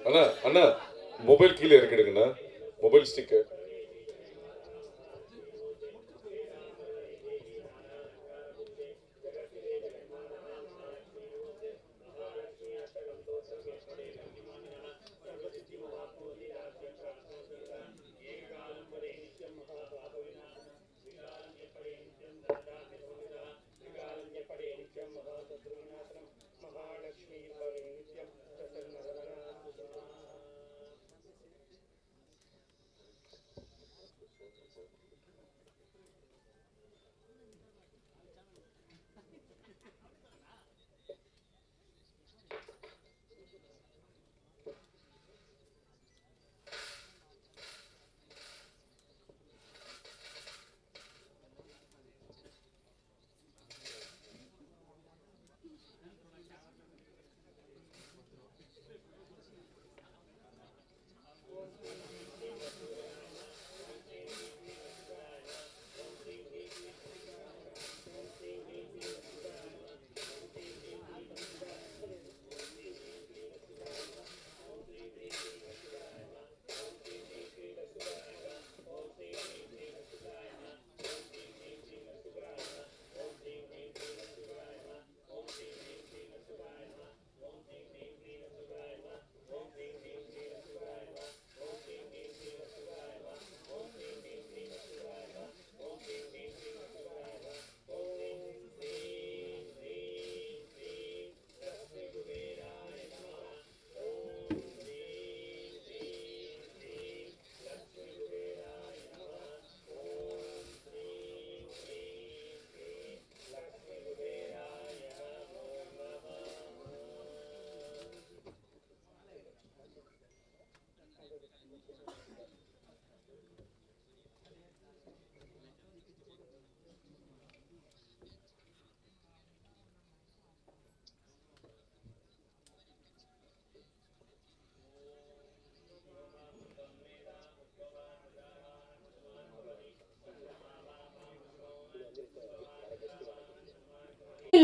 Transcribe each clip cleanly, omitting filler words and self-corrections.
அண்ணா அண்ணா மொபைல் கீழே இறக்கிடுங்கண்ணா. Mobile sticker.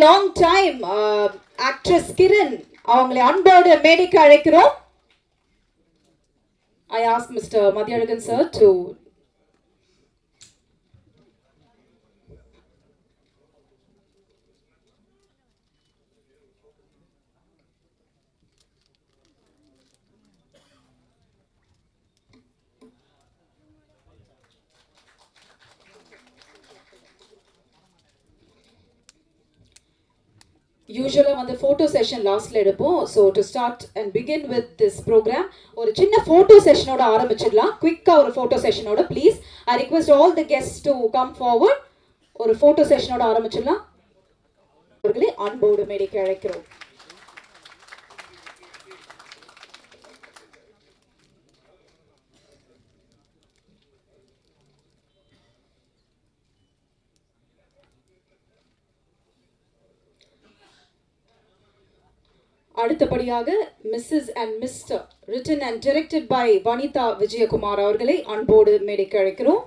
long time actress Kiran அவங்களை அன்போடு மேடைக்கு அழைக்கிறோம். I ask Mr. Madhyalagan sir to யூஸ்வலாக வந்து ஃபோட்டோ செஷன் லாஸ்ட்டில் எடுப்போம். So to start and begin with this programme ஒரு சின்ன ஃபோட்டோ செஷனோட ஆரம்பிச்சிடலாம். குவிக்காக ஒரு ஃபோட்டோ செஷனோட please I request all the guest to come forward. ஒரு ஃபோட்டோ செஷனோட ஆரம்பிச்சிடலாம். அவர்களே அன்போடு மேடைக்கு அழைக்கிறோம். அடுத்தபடியாக Mrs and Mr written and directed by Vanitha Vijayakumar அவர்களை அன்போடு மேடைக்கு அழைக்கிறோம்.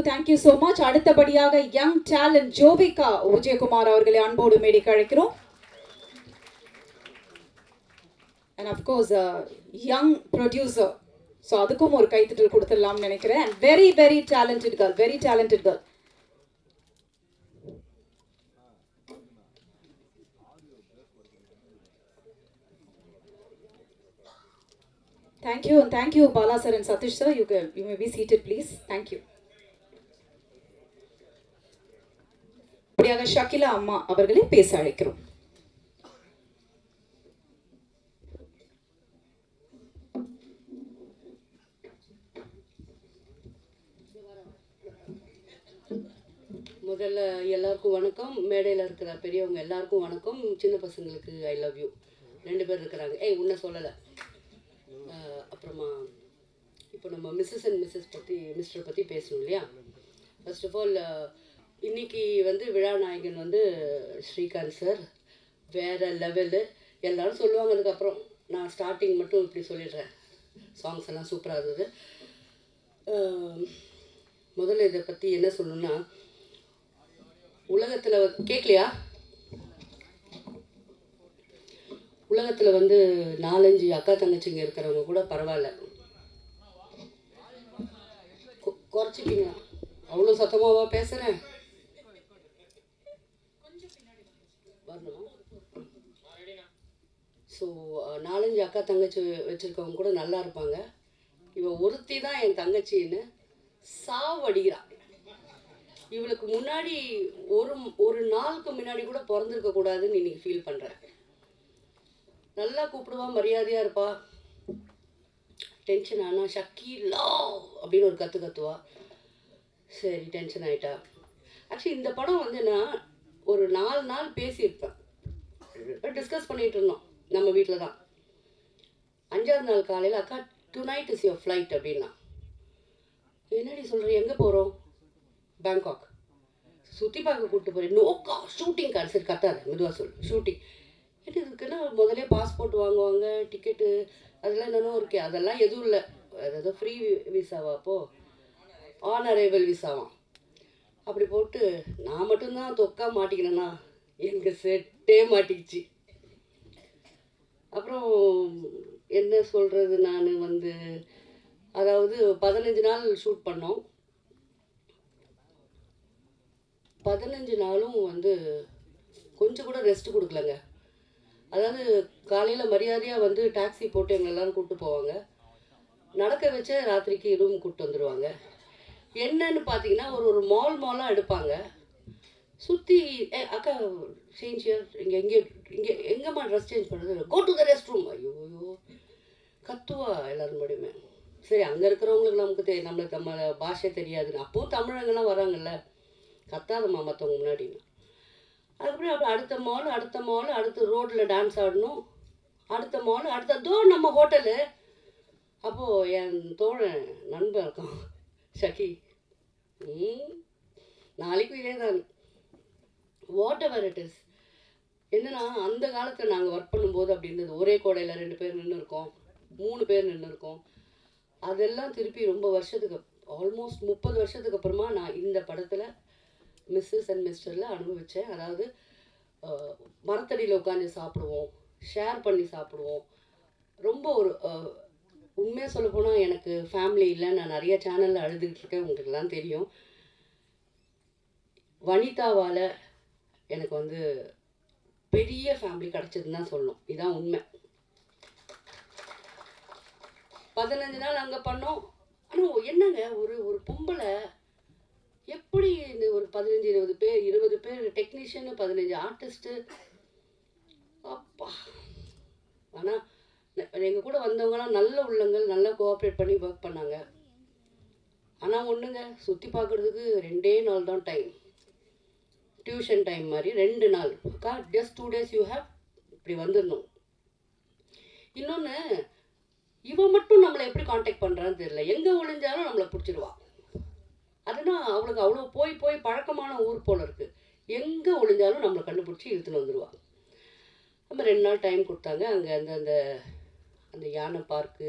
Thank you so much. அடுத்தபடியாக யங் டேலண்ட் ஜோவிகா விஜயகுமார் அவர்களை அன்போடு மேடைக்கு அழைக்கிறோம். And of course young producer. So அதுக்கும் ஒரு கைத்தட்டல் கொடுத்துடலாம்னு நினைக்கிறேன். And very very talented girl, very talented girl. Thank you Bala sir and Satish sir. You may be seated please. Thank you. Shakeela அம்மா அவர்களை பேச அழைக்கிறோம். முதல்ல எல்லாருக்கும் வணக்கம். மேடையில் இருக்கிற பெரியவங்க எல்லாருக்கும் வணக்கம். சின்ன பசங்களுக்கு ஐ லவ் யூ. 2 பேர் இருக்கிறாங்க. உன்னை சொல்லலை. அப்புறமா இப்போ நம்ம மிஸ்ஸஸ் அண்ட் மிஸ்டர் பற்றி பேசணும் இல்லையா. ஃபர்ஸ்ட் ஆஃப் ஆல் இன்னைக்கு வந்து விழா நாயகன் வந்து ஸ்ரீகாந்த் சார் வேறு லெவலு. எல்லாரும் சொல்லுவாங்க அதுக்கப்புறம். நான் ஸ்டார்டிங் மட்டும் இப்படி சொல்லிடுறேன். சாங்ஸ் எல்லாம் சூப்பராக இருந்தது. முதல்ல இதை பற்றி என்ன சொல்லணும்னா, உலகத்தில் கேட்கலையா? உலகத்தில் வந்து 4-5 அக்கா தங்கச்சிங்க இருக்கிறவங்க கூட பரவாயில்ல. குறைச்சிக்கிங்க. அவ்வளோ சத்தமாவா பேசுகிறேன்? வரணுமா? ஸோ 4-5 அக்கா தங்கச்சி வச்சுருக்கவங்க கூட நல்லா இருப்பாங்க. இவன் ஒருத்தி தான் என் தங்கச்சின்னு சாவடிக்கிறான். இவளுக்கு முன்னாடி ஒரு நாளுக்கு முன்னாடி கூட பிறந்திருக்க கூடாதுன்னு இன்னைக்கு ஃபீல் பண்ணுறேன். நல்லா கூப்பிடுவா, மரியாதையாக இருப்பா. டென்ஷன் ஆனால் ஷக்கீலா அப்படின்னு ஒரு கத்துவா. சரி, டென்ஷன் ஆகிட்டா. ஆக்சுவலி இந்த படம் வந்து நான் ஒரு 4 நாள் பேசியிருப்பேன். டிஸ்கஸ் பண்ணிகிட்டு இருந்தோம் நம்ம வீட்டில் தான். 5ஆவது நாள் காலையில் அக்கா டுநைட் இஸ் யுவர் ஃப்ளைட் அப்படின்னா. என்னடி சொல்கிற? எங்கே போகிறோம்? பேங்காக். சுற்றி பார்க்க கூப்பிட்டு போகிறேன். நோக்கா ஷூட்டிங் கார். சரி கத்தாது, மெதுவாக சொல்லு. ஷூட்டிங் என்ன இருக்குன்னா முதலே பாஸ்போர்ட் வாங்குவாங்க, டிக்கெட்டு அதெல்லாம் என்னென்னோ இருக்கே. அதெல்லாம் எதுவும் இல்லை. அதாவது ஃப்ரீ விசாவா? அப்போது ஆன் அரைவல் விசாவாம். அப்படி போட்டு நான் மட்டும்தான் தொக்கா மாட்டிக்கினேன்னா எங்கள் செட்டே மாட்டிக்கிச்சு. அப்புறம் என்ன சொல்கிறது, நான் வந்து அதாவது 15 நாள் ஷூட் பண்ணோம். 15 நாளும் வந்து கொஞ்சம் கூட ரெஸ்ட் கொடுக்கலங்க. அதாவது காலையில் மரியாதையாக வந்து டாக்ஸி போட்டு எங்களை எல்லோரும் கூப்பிட்டு போவாங்க. நடக்க வச்ச ராத்திரிக்கு ரூம் கூப்பிட்டு வந்துடுவாங்க. என்னன்னு பார்த்தீங்கன்னா ஒரு மாலாக எடுப்பாங்க. சுற்றி அக்கா சேஞ்ச் எங்கேம்மா ட்ரெஸ் சேஞ்ச் பண்ணுறது? Go to the restroom. ஐயோ கத்துவா எல்லாரும் முடியுமே. சரி, அங்கே இருக்கிறவங்களுக்கு நமக்கு நம்மளுக்கு நம்ம பாஷை தெரியாதுன்னு. அப்போவும் தமிழங்கெல்லாம் வராங்கல்ல, கத்தாதம்மா மற்றவங்க முன்னாடின்னு. அதுக்கப்புறம் அப்போ அடுத்த மால் அடுத்த ரோட்டில் டான்ஸ் ஆடணும். அடுத்த மால் அடுத்ததோ நம்ம ஹோட்டலு. அப்போது என் தோழன் நண்பன் இருக்கான் ஷக்கி. நாளைக்கும் இதே தான். What ever it is. என்னன்னா அந்த காலத்தில் நாங்கள் ஒர்க் பண்ணும்போது அப்படி இருந்தது. ஒரே கோடையில் 2 பேர் நின்று இருக்கோம், 3 பேர் நின்று இருக்கோம். அதெல்லாம் திருப்பி ரொம்ப வருஷத்துக்கு, ஆல்மோஸ்ட் 30 வருஷத்துக்கு அப்புறமா நான் இந்த படத்தில் மிஸ்ஸஸ் அண்ட் மிஸ்டரில் அனுபவித்தேன். அதாவது மரத்தடியில் உட்காந்து சாப்பிடுவோம், ஷேர் பண்ணி சாப்பிடுவோம். ரொம்ப ஒரு உண்மையாக சொல்ல போனால் எனக்கு ஃபேமிலி இல்லை. நான் நிறைய சேனலில் அழுதுகிட்டு இருக்கேன், உங்களுக்குலாம் தெரியும். வனிதாவால் எனக்கு வந்து பெரிய ஃபேமிலி கிடச்சதுன்னு தான் சொல்லணும். இதுதான் உண்மை. 15 நாள் அங்கே பண்ணோம். ஆனால் என்னங்க ஒரு பொம்பளை எப்படி இந்த ஒரு 15-20 பேர் 20 பேர் டெக்னீஷியனு, 15 ஆர்டிஸ்ட்டு, அப்பா. ஆனால் எங்கள் கூட வந்தவங்களாம் நல்ல உள்ளங்கள், நல்லா கோஆப்ரேட் பண்ணி ஒர்க் பண்ணாங்க. ஆனால் ஒன்றுங்க, சுற்றி பார்க்குறதுக்கு 2 நாள் தான் டைம். டியூஷன் டைம் மாதிரி 2 நாள். ஜஸ்ட் 2 days யூ ஹேவ் இப்படி வந்துடணும். இன்னொன்று, இவன் மட்டும் நம்மளை எப்படி காண்டாக்ட் பண்ணுறான்னு தெரியல. எங்கே ஒளிஞ்சாலும் நம்மளை பிடிச்சிடுவா. அதுனா அவளுக்கு அவ்வளோ போய் பழக்கமான ஊர் போல் இருக்குது. எங்கே ஒளிஞ்சாலும் நம்மளை கண்டுபிடிச்சி இழுத்துன்னு வந்துடுவாள். நம்ம 2 நாள் டைம் கொடுத்தாங்க. அங்கே அந்த யானை பார்க்கு,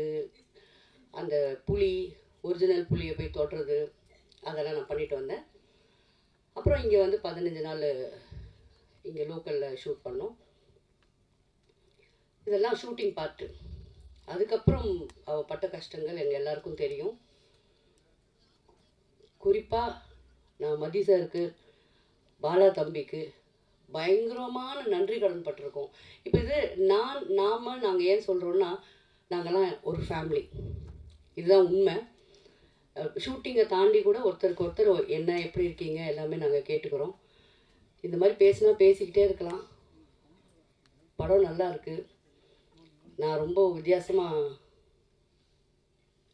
அந்த புலி, ஒரிஜினல் புலியை போய் தொடுறது, அதெல்லாம் நான் பண்ணிட்டு வந்தேன். அப்புறம் இங்கே வந்து 15 நாள் இங்கே லோக்கலில் ஷூட் பண்ணோம். இதெல்லாம் ஷூட்டிங் பார்ட்டு. அதுக்கப்புறம் அவள் பட்ட கஷ்டங்கள் எங்கள் எல்லாருக்கும் தெரியும். குறிப்பாக நான் மதி சாருக்கு, பாலா தம்பிக்கு பயங்கரமான நன்றி கடன் பட்டிருக்கோம். இப்போ இது நாங்கள் ஏன் சொல்கிறோன்னா, நாங்கள்லாம் ஒரு ஃபேமிலி, இதுதான் உண்மை. ஷூட்டிங்கை தாண்டி கூட ஒருத்தருக்கு ஒருத்தர் என்ன எப்படி இருக்கீங்க எல்லாமே நாங்கள் கேட்டுக்கிறோம். இந்த மாதிரி பேசிக்கிட்டே இருக்கலாம். படம் நல்லா இருக்குது. நான் ரொம்ப வித்தியாசமாக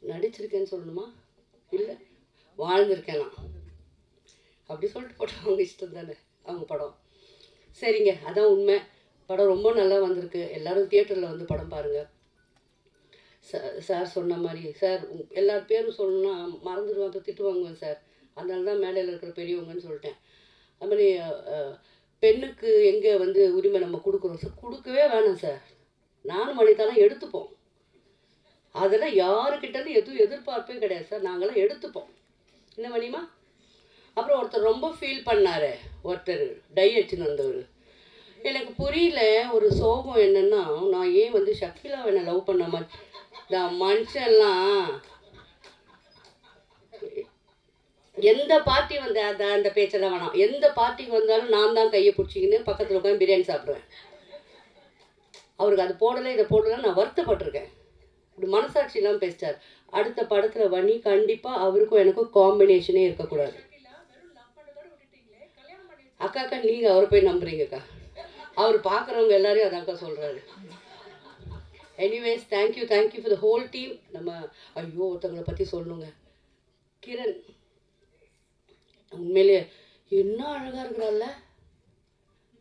நடிச்சிருக்கேன்னு சொல்லணுமா? இல்லை, வாழ்ந்திருக்கேன் நான். அப்படி சொல்லிட்டு போட்டோம், அவங்க இஷ்டம் தானே, அவங்க படம். சரிங்க, அதான் உண்மை. படம் ரொம்ப நல்லா வந்திருக்கு. எல்லோரும் தியேட்டரில் வந்து படம் பாருங்கள். சார் சொன்ன மாதிரி, சார் எல்லார் பேரும் சொல்லணுன்னா மறந்துடுவேன், அப்போ திட்டு வாங்குவேன் சார். அதனால தான் மேடையில் இருக்கிற பெரியவங்கன்னு சொல்லிட்டேன். அது மாதிரி பெண்ணுக்கு எங்கே வந்து உரிமை நம்ம கொடுக்குறோம் சார்? கொடுக்கவே வேணாம் சார். நானும் வனிதாலாம் எடுத்துப்போம். அதெல்லாம் யாருக்கிட்டேருந்து எதுவும் எதிர்பார்ப்பே கிடையாது சார். நாங்களாம் எடுத்துப்போம். என்ன வனிமா? அப்புறம் ஒருத்தர் ரொம்ப ஃபீல் பண்ணார். ஒருத்தர் டை அடிச்சுன்னு வந்தவர். எனக்கு புரியல. ஒரு சோகம் என்னென்னா, நான் ஏன் வந்து ஷக்கீலாவை என்னை லவ் பண்ண நான் மனுஷன்லாம் எந்த பார்ட்டி வந்து அந்த பேச்செல்லாம் வேணாம். எந்த பார்ட்டிக்கு வந்தாலும் நான் தான் கையை பிடிச்சிக்கின்னு பக்கத்தில் உட்காந்து பிரியாணி சாப்பிடுவேன். அவருக்கு அது போடலை இதை போடலை நான் வருத்தப்பட்டிருக்கேன். இப்படி மனசாட்சி இல்லாமல் பேசிட்டார். அடுத்த படத்தில் வனி கண்டிப்பாக அவருக்கும் எனக்கும் காம்பினேஷனே இருக்கக்கூடாது. அக்கா நீங்கள் அவரை போய் நம்புறீங்கக்கா. அவர் பார்க்குறவங்க எல்லாரையும் அதாக்கா சொல்கிறாரு. Anyways thank you for the whole team. நம்ம ஐயோ ஒருத்தவங்களை பற்றி சொல்லணுங்க. கிரண் உண்மையிலேயே என்ன அழகாக இருக்கிறாள்ல,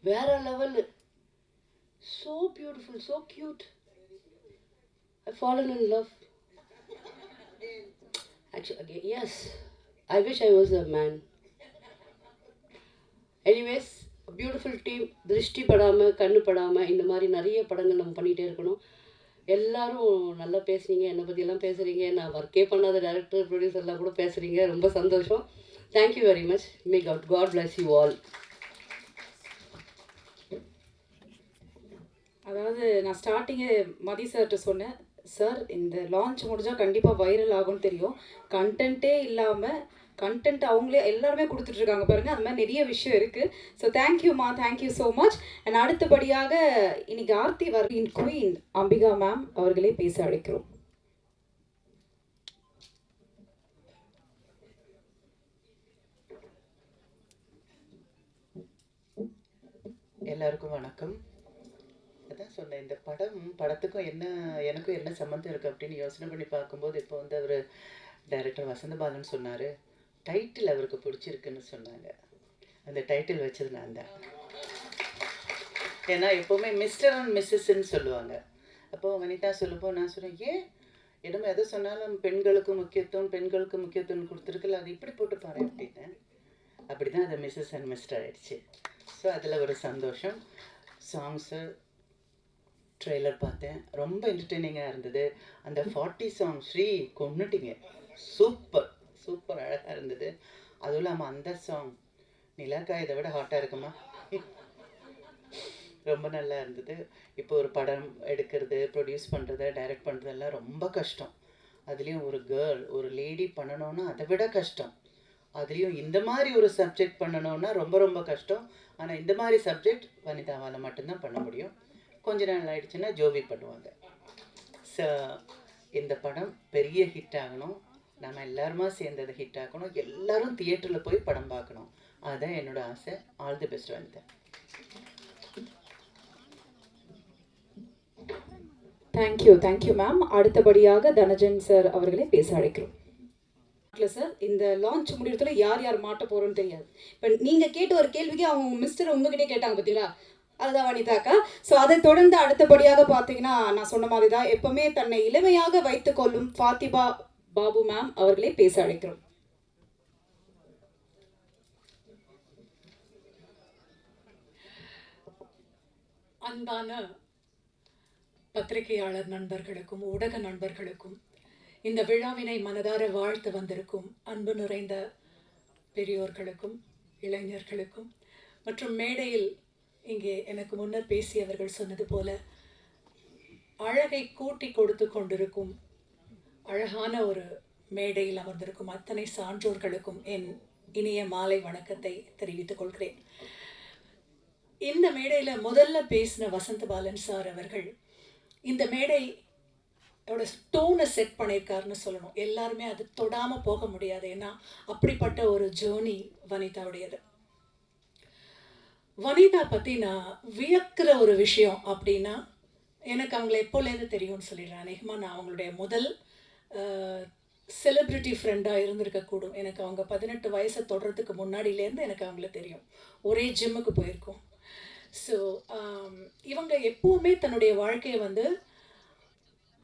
வேற level. So beautiful, so cute. I fallen in love. Actually S, I wish I was a man. Anyways beautiful team. திருஷ்டி படாமல் கண்ணு படாமல் இந்த மாதிரி நிறைய படங்கள் நம்ம பண்ணிகிட்டே இருக்கணும். எல்லாரும் நல்லா பேசுகிறீங்க, என்னை பற்றியெல்லாம் பேசுகிறீங்க. நான் ஒர்க்கே பண்ணாத டைரக்டர் ப்ரொடியூசர்லாம் கூட பேசுகிறீங்க. ரொம்ப சந்தோஷம். Thank you very much. May god bless you all. அதாவது நான் ஸ்டார்டிங்கே மதி சார்கிட்ட சொன்னேன், சார் இந்த லான்ச் முடிஞ்சால் கண்டிப்பாக வைரல் ஆகும்னு தெரியும். கண்டென்ட்டே இல்லாமல் கண்டென்ட் அவங்களே எல்லாருமே கொடுத்துட்ருக்காங்க பாருங்கள். அந்த மாதிரி நிறைய விஷயம் இருக்குது. ஸோ தேங்க்யூம்மா, தேங்க்யூ ஸோ மச். அண்ட் அடுத்தபடியாக இன்னைக்கு ஆர்த்தி வர்லின் குயின் அம்பிகா மேம் அவர்களே பேச அழைக்கிறோம். எல்லாருக்கும் வணக்கம். அதான் சொன்னேன், இந்த படத்துக்கும் எனக்கும் என்ன சம்மந்தம் இருக்குது அப்படின்னு யோசனை பண்ணி பார்க்கும்போது, இப்போ வந்து அவர் டைரக்டர் வசந்தபாலன் சொன்னார், டைட்டில் அவருக்கு பிடிச்சிருக்குன்னு சொன்னாங்க. அந்த டைட்டில் வச்சது நான் தான். ஏன்னா எப்போவுமே மிஸ்டர் அண்ட் மிஸ்ஸஸ்ன்னு சொல்லுவாங்க. அப்போது வனிதா சொல்லும்போது நான் சொன்னேன், ஏன் என்னமோ எதை சொன்னாலும் பெண்களுக்கு முக்கியத்துவம் கொடுத்துருக்குல்ல, அது இப்படி போட்டு பாரு அப்படின்னு. அப்படி தான் அது மிஸ்ஸஸ் அண்ட் மிஸ்டர் ஆயிடுச்சு. ஸோ அதில் ஒரு சந்தோஷம். சாங்ஸு ட்ரெய்லர் பார்த்தேன், ரொம்ப என்டர்டெய்னிங்காக இருந்தது. அந்த 40 சாங் ஸ்ரீ கொன்னுட்டிங்க, சூப்பர் அழகாக இருந்தது. அதுவும் இல்லாமல் அந்த சாங் நிலாக்கா இதை விட ஹாட்டாக இருக்குமா, ரொம்ப நல்லா இருந்தது. இப்போ ஒரு படம் எடுக்கிறது, ப்ரொடியூஸ் பண்ணுறது, டைரக்ட் பண்ணுறதெல்லாம் ரொம்ப கஷ்டம். அதுலேயும் ஒரு லேடி பண்ணணுன்னா அதை விட கஷ்டம். அதுலேயும் இந்த மாதிரி ஒரு சப்ஜெக்ட் பண்ணணுன்னா ரொம்ப கஷ்டம். ஆனால் இந்த மாதிரி சப்ஜெக்ட் வனிதாவால் மட்டும்தான் பண்ண முடியும். கொஞ்ச நாள் ஆயிடுச்சுன்னா ஜோவி பண்ணுவாங்க. ஸோ இந்த படம் பெரிய ஹிட் ஆகணும், நம்ம எல்லாருமா சேர்ந்து அதை ஹிட் ஆகணும், எல்லாரும் தியேட்டரில் போய் படம் பார்க்கணும். அதுதான் என்னோட ஆசை. All the best Vanitha. Thank you ma'am. அடுத்தபடியாக தனஜன் சார் அவர்களே பேச அழைக்கிறோம். சார், இந்த லான்ச் முடியறதுல யார் மாட்ட போகிறோன்னு தெரியாது. இப்போ நீங்கள் கேட்ட ஒரு கேள்விக்கு அவங்க மிஸ்டர் உங்ககிட்டே கேட்டாங்க பார்த்தீங்களா, அதுதான் வனிதாக்கா. ஸோ அதை தொடர்ந்து அடுத்தபடியாக பார்த்தீங்கன்னா நான் சொன்ன மாதிரி தான் எப்பவுமே தன்னை இளமையாக வைத்துக்கொள்ளும் ஃபாத்திமா பாபு மேம் அவர்களே பேச அழைக்கிறோம். அன்பான பத்திரிகையாளர் நண்பர்களுக்கும் ஊடக நண்பர்களுக்கும் இந்த விழாவினை மனதார வாழ்த்து வந்திருக்கும் அன்பு நிறைந்த பெரியோர்களுக்கும் இளைஞர்களுக்கும் மற்றும் மேடையில் இங்கே எனக்கு முன்னர் பேசியவர்கள் சொன்னது போல அழகை கூட்டி கொடுத்து கொண்டிருக்கும் அழகான ஒரு மேடையில் அமர்ந்திருக்கும் அத்தனை சான்றோர்களுக்கும் என் இனிய மாலை வணக்கத்தை தெரிவித்துக் கொள்கிறேன். இந்த மேடையில் முதல்ல பேசின வசந்தபாலன் சார் அவர்கள் இந்த மேடையோட டோனை செட் பண்ணியிருக்காருன்னு சொல்லணும். எல்லாருமே அது தொடாமல் போக முடியாது, ஏன்னா அப்படிப்பட்ட ஒரு ஜேர்னி வனிதாவுடையது. வனிதா பற்றி நான் வியக்கிற ஒரு விஷயம் அப்படின்னா, எனக்கு அவங்கள எப்போலேருந்து தெரியும்னு சொல்லிடுறேன். அநேகமாக நான் அவங்களுடைய முதல் செலிப்ரிட்டி ஃப்ரெண்டாக இருந்திருக்கக்கூடும். எனக்கு அவங்க 18 வயசை தொடர்றதுக்கு முன்னாடியிலேருந்து எனக்கு அவங்கள தெரியும். ஒரே ஜிம்முக்கு போயிருக்கோம். ஸோ இவங்க எப்போவுமே தன்னுடைய வாழ்க்கையை வந்து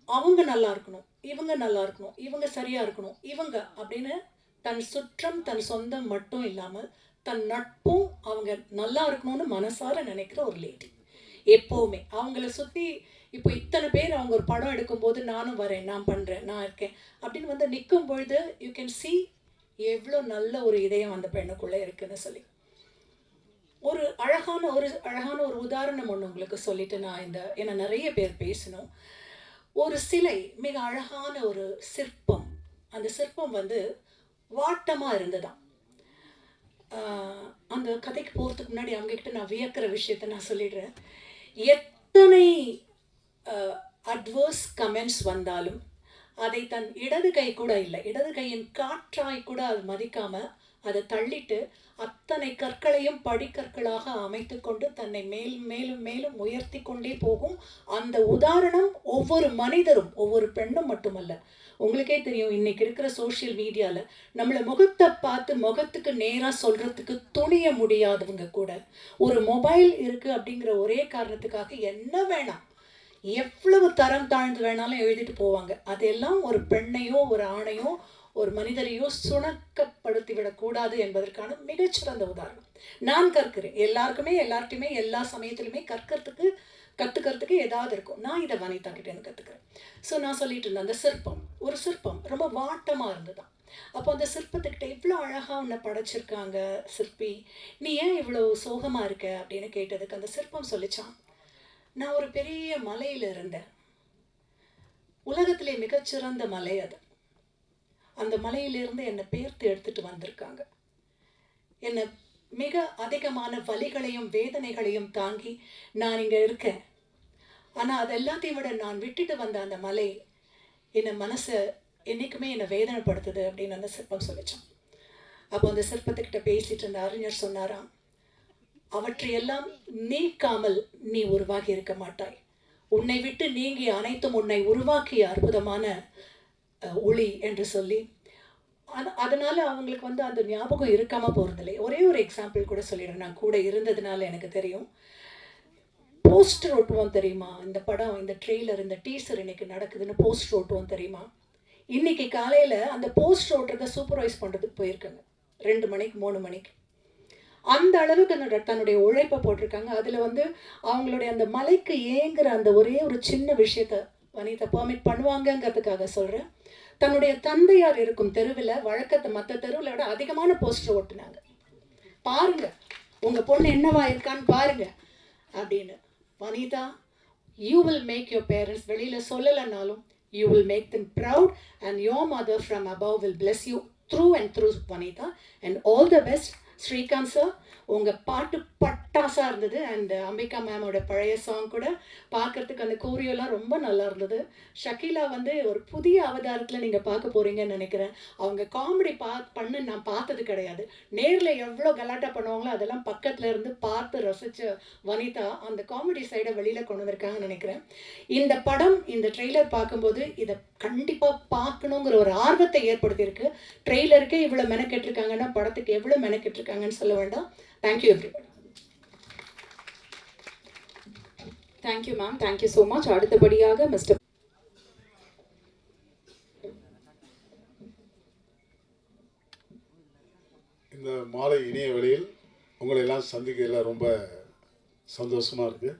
அவங்க நல்லா இருக்கணும், இவங்க நல்லா இருக்கணும், இவங்க சரியாக இருக்கணும், இவங்க அப்படின்னு தன் சுற்றம் தன் சொந்தம் மட்டும் இல்லாமல் தன் நட்பும் அவங்க நல்லா இருக்கணும்னு மனசார நினைக்கிற ஒரு லேடி. எப்போவுமே அவங்கள சுற்றி இப்போ இத்தனை பேர் அவங்க ஒரு படம் எடுக்கும்போது நானும் வரேன், நான் பண்ணுறேன், நான் இருக்கேன் அப்படின்னு வந்து நிற்கும் பொழுது யூ கேன் see எவ்வளோ நல்ல ஒரு இதயம் அந்த பெண்ணுக்குள்ளே இருக்குன்னு சொல்லி. ஒரு அழகான ஒரு உதாரணம் ஒன்று உங்களுக்கு சொல்லிட்டு நான் ஏன்னா நிறைய பேர் பேசணும். ஒரு சிலை, மிக அழகான ஒரு சிற்பம், அந்த சிற்பம் வந்து வாட்டமாக இருந்ததாம். அந்த கதைக்கு போகிறதுக்கு முன்னாடி அவங்கக்கிட்ட நான் வியக்கிற விஷயத்த நான் சொல்லிடுறேன். எத்தனை அட்வர்ஸ் கமெண்ட்ஸ் வந்தாலும் அதை தன் இடது கை கூட இல்லை, இடது கையின் காற்றாய் கூட அது மதிக்காமல் அதை தள்ளிட்டு அத்தனை கற்களையும் படிக்கற்களாக அமைத்து கொண்டு தன்னை மேலும் மேலும் உயர்த்தி கொண்டே போகும் அந்த உதாரணம் ஒவ்வொரு மனிதரும், ஒவ்வொரு பெண்ணும் மட்டுமல்ல. உங்களுக்கே தெரியும், இன்னைக்கு இருக்கிற சோஷியல் மீடியாவில் நம்மளை முகத்தை பார்த்து முகத்துக்கு நேராக சொல்கிறதுக்கு துணிய முடியாதவங்க கூட ஒரு மொபைல் இருக்குது அப்படிங்கிற ஒரே காரணத்துக்காக என்ன வேணாம், எவ்வளவு தரம் தாழ்ந்து வேணாலும் எழுதிட்டு போவாங்க. அதெல்லாம் ஒரு பெண்ணையோ ஒரு ஆணையோ ஒரு மனிதரையோ சுணக்கப்படுத்தி விடக்கூடாது என்பதற்கான மிகச்சிறந்த உதாரணம். நான் கற்கிறேன், எல்லார்ட்டையுமே எல்லா சமயத்திலுமே கற்றுக்கிறதுக்கு ஏதாவது இருக்கும். நான் இதை வனிதா கிட்டேன்னு கற்றுக்கிறேன். ஸோ நான் சொல்லிட்டு இருந்தேன், அந்த சிற்பம், ஒரு சிற்பம் ரொம்ப வாட்டமாக இருந்துதான். அப்போ அந்த சிற்பத்துக்கிட்ட இவ்வளோ அழகாக உன்னை படைச்சிருக்காங்க சிற்பி, நீ ஏன் இவ்வளோ சோகமாக இருக்க அப்படின்னு கேட்டதுக்கு அந்த சிற்பம் சொல்லிச்சான், நான் ஒரு பெரிய மலையில் இருந்தேன், உலகத்திலே மிகச்சிறந்த மலை அது. அந்த மலையிலிருந்து என்னை பேர்த்து எடுத்துட்டு வந்திருக்காங்க. என்னை மிக அதிகமான வலிகளையும் வேதனைகளையும் தாங்கி நான் இங்கே இருக்கேன். ஆனால் அது எல்லாத்தையும் விட நான் விட்டுட்டு வந்த அந்த மலை என்னை மனசை என்றைக்குமே என்னை வேதனைப்படுத்துது அப்படின்னு அந்த சிற்பம் சொல்லிச்சான். அப்போ அந்த சிற்பத்துக்கிட்ட பேசிட்டு இருந்த அறிஞர் சொன்னாராம், அவற்றையெல்லாம் நீக்காமல் நீ உருவாகி இருக்க மாட்டாய், உன்னை விட்டு நீங்கி அனைத்தும் உன்னை உருவாக்கிய அற்புதமான ஒளி என்று சொல்லி. அதனால் அவங்களுக்கு வந்து அந்த ஞாபகம் இருக்காமல் போகிறதில்லை. ஒரே ஒரு எக்ஸாம்பிள் கூட சொல்லிடுறேன், நான் கூட இருந்ததுனால எனக்கு தெரியும். போஸ்டர் ஒட்டுவோம் தெரியுமா, இந்த படம், இந்த ட்ரெய்லர், இந்த டீசர் இன்னைக்கு நடக்குதுன்னு போஸ்டர் ஒட்டுவோம் தெரியுமா. இன்னைக்கு காலையில் அந்த போஸ்டர் ஓட்டுறதை சூப்பர்வைஸ் பண்ணுறதுக்கு போயிருக்காங்க 2 மணிக்கு 3 மணிக்கு. அந்த அளவுக்கு தன்னுடைய உழைப்பை போட்டிருக்காங்க. அதில் வந்து அவங்களுடைய அந்த மலைக்கு ஏங்குற அந்த ஒரே ஒரு சின்ன விஷயத்த வனிதா பர்மிட் பண்ணுவாங்கங்கிறதுக்காக சொல்கிறேன். தன்னுடைய தந்தையார் இருக்கும் தெருவில் வழக்கத்தை மற்ற தெருவில் விட அதிகமான போஸ்டர் ஓட்டுனாங்க. பாருங்க உங்கள் பொண்ணு என்னவா இருக்கான்னு பாருங்க அப்படின்னு. Vanitha, you will make your parents, வெளியில் சொல்லலைன்னாலும் you will make them proud and your mother from above will bless you through and through, Vanitha, and all the best. Srikanth sir, உங்கள் பாட்டு பட்டாசாக இருந்தது. அண்ட் அம்பிகா மேமோட பழைய சாங் கூட பார்க்குறதுக்கு அந்த கோரியோலாம் ரொம்ப நல்லா இருந்தது. ஷக்கீலா வந்து ஒரு புதிய அவதாரத்தில் நீங்கள் பார்க்க போகிறீங்கன்னு நினைக்கிறேன். அவங்க காமெடி பண்ண நான் பார்த்தது கிடையாது. நேரில் எவ்வளோ கலாட்டா பண்ணுவாங்களோ அதெல்லாம் பக்கத்தில் இருந்து பார்த்து ரசித்த வனிதா அந்த காமெடி சைடை வெளியில் கொண்டு வந்திருக்காங்கன்னு நினைக்கிறேன். இந்த படம், இந்த ட்ரெய்லர் பார்க்கும்போது இதை கண்டிப்பாக பார்க்கணுங்கிற ஒரு ஆர்வத்தை ஏற்படுத்தியிருக்கு. ட்ரெய்லருக்கே இவ்வளோ மெனக்கெட்டிருக்காங்கன்னா படத்துக்கு எவ்வளோ மெனக்கெட்டிருக்காங்கன்னு சொல்ல வேண்டாம். Thank you everybody. Thank you ma'am, thank you so much. அடுத்தபடியாக மிஸ்டர் இந்த மாலை இணைய வழியில் உங்களை எல்லாம் சந்திக்கிறதுல ரொம்ப சந்தோஷமாக இருக்குது.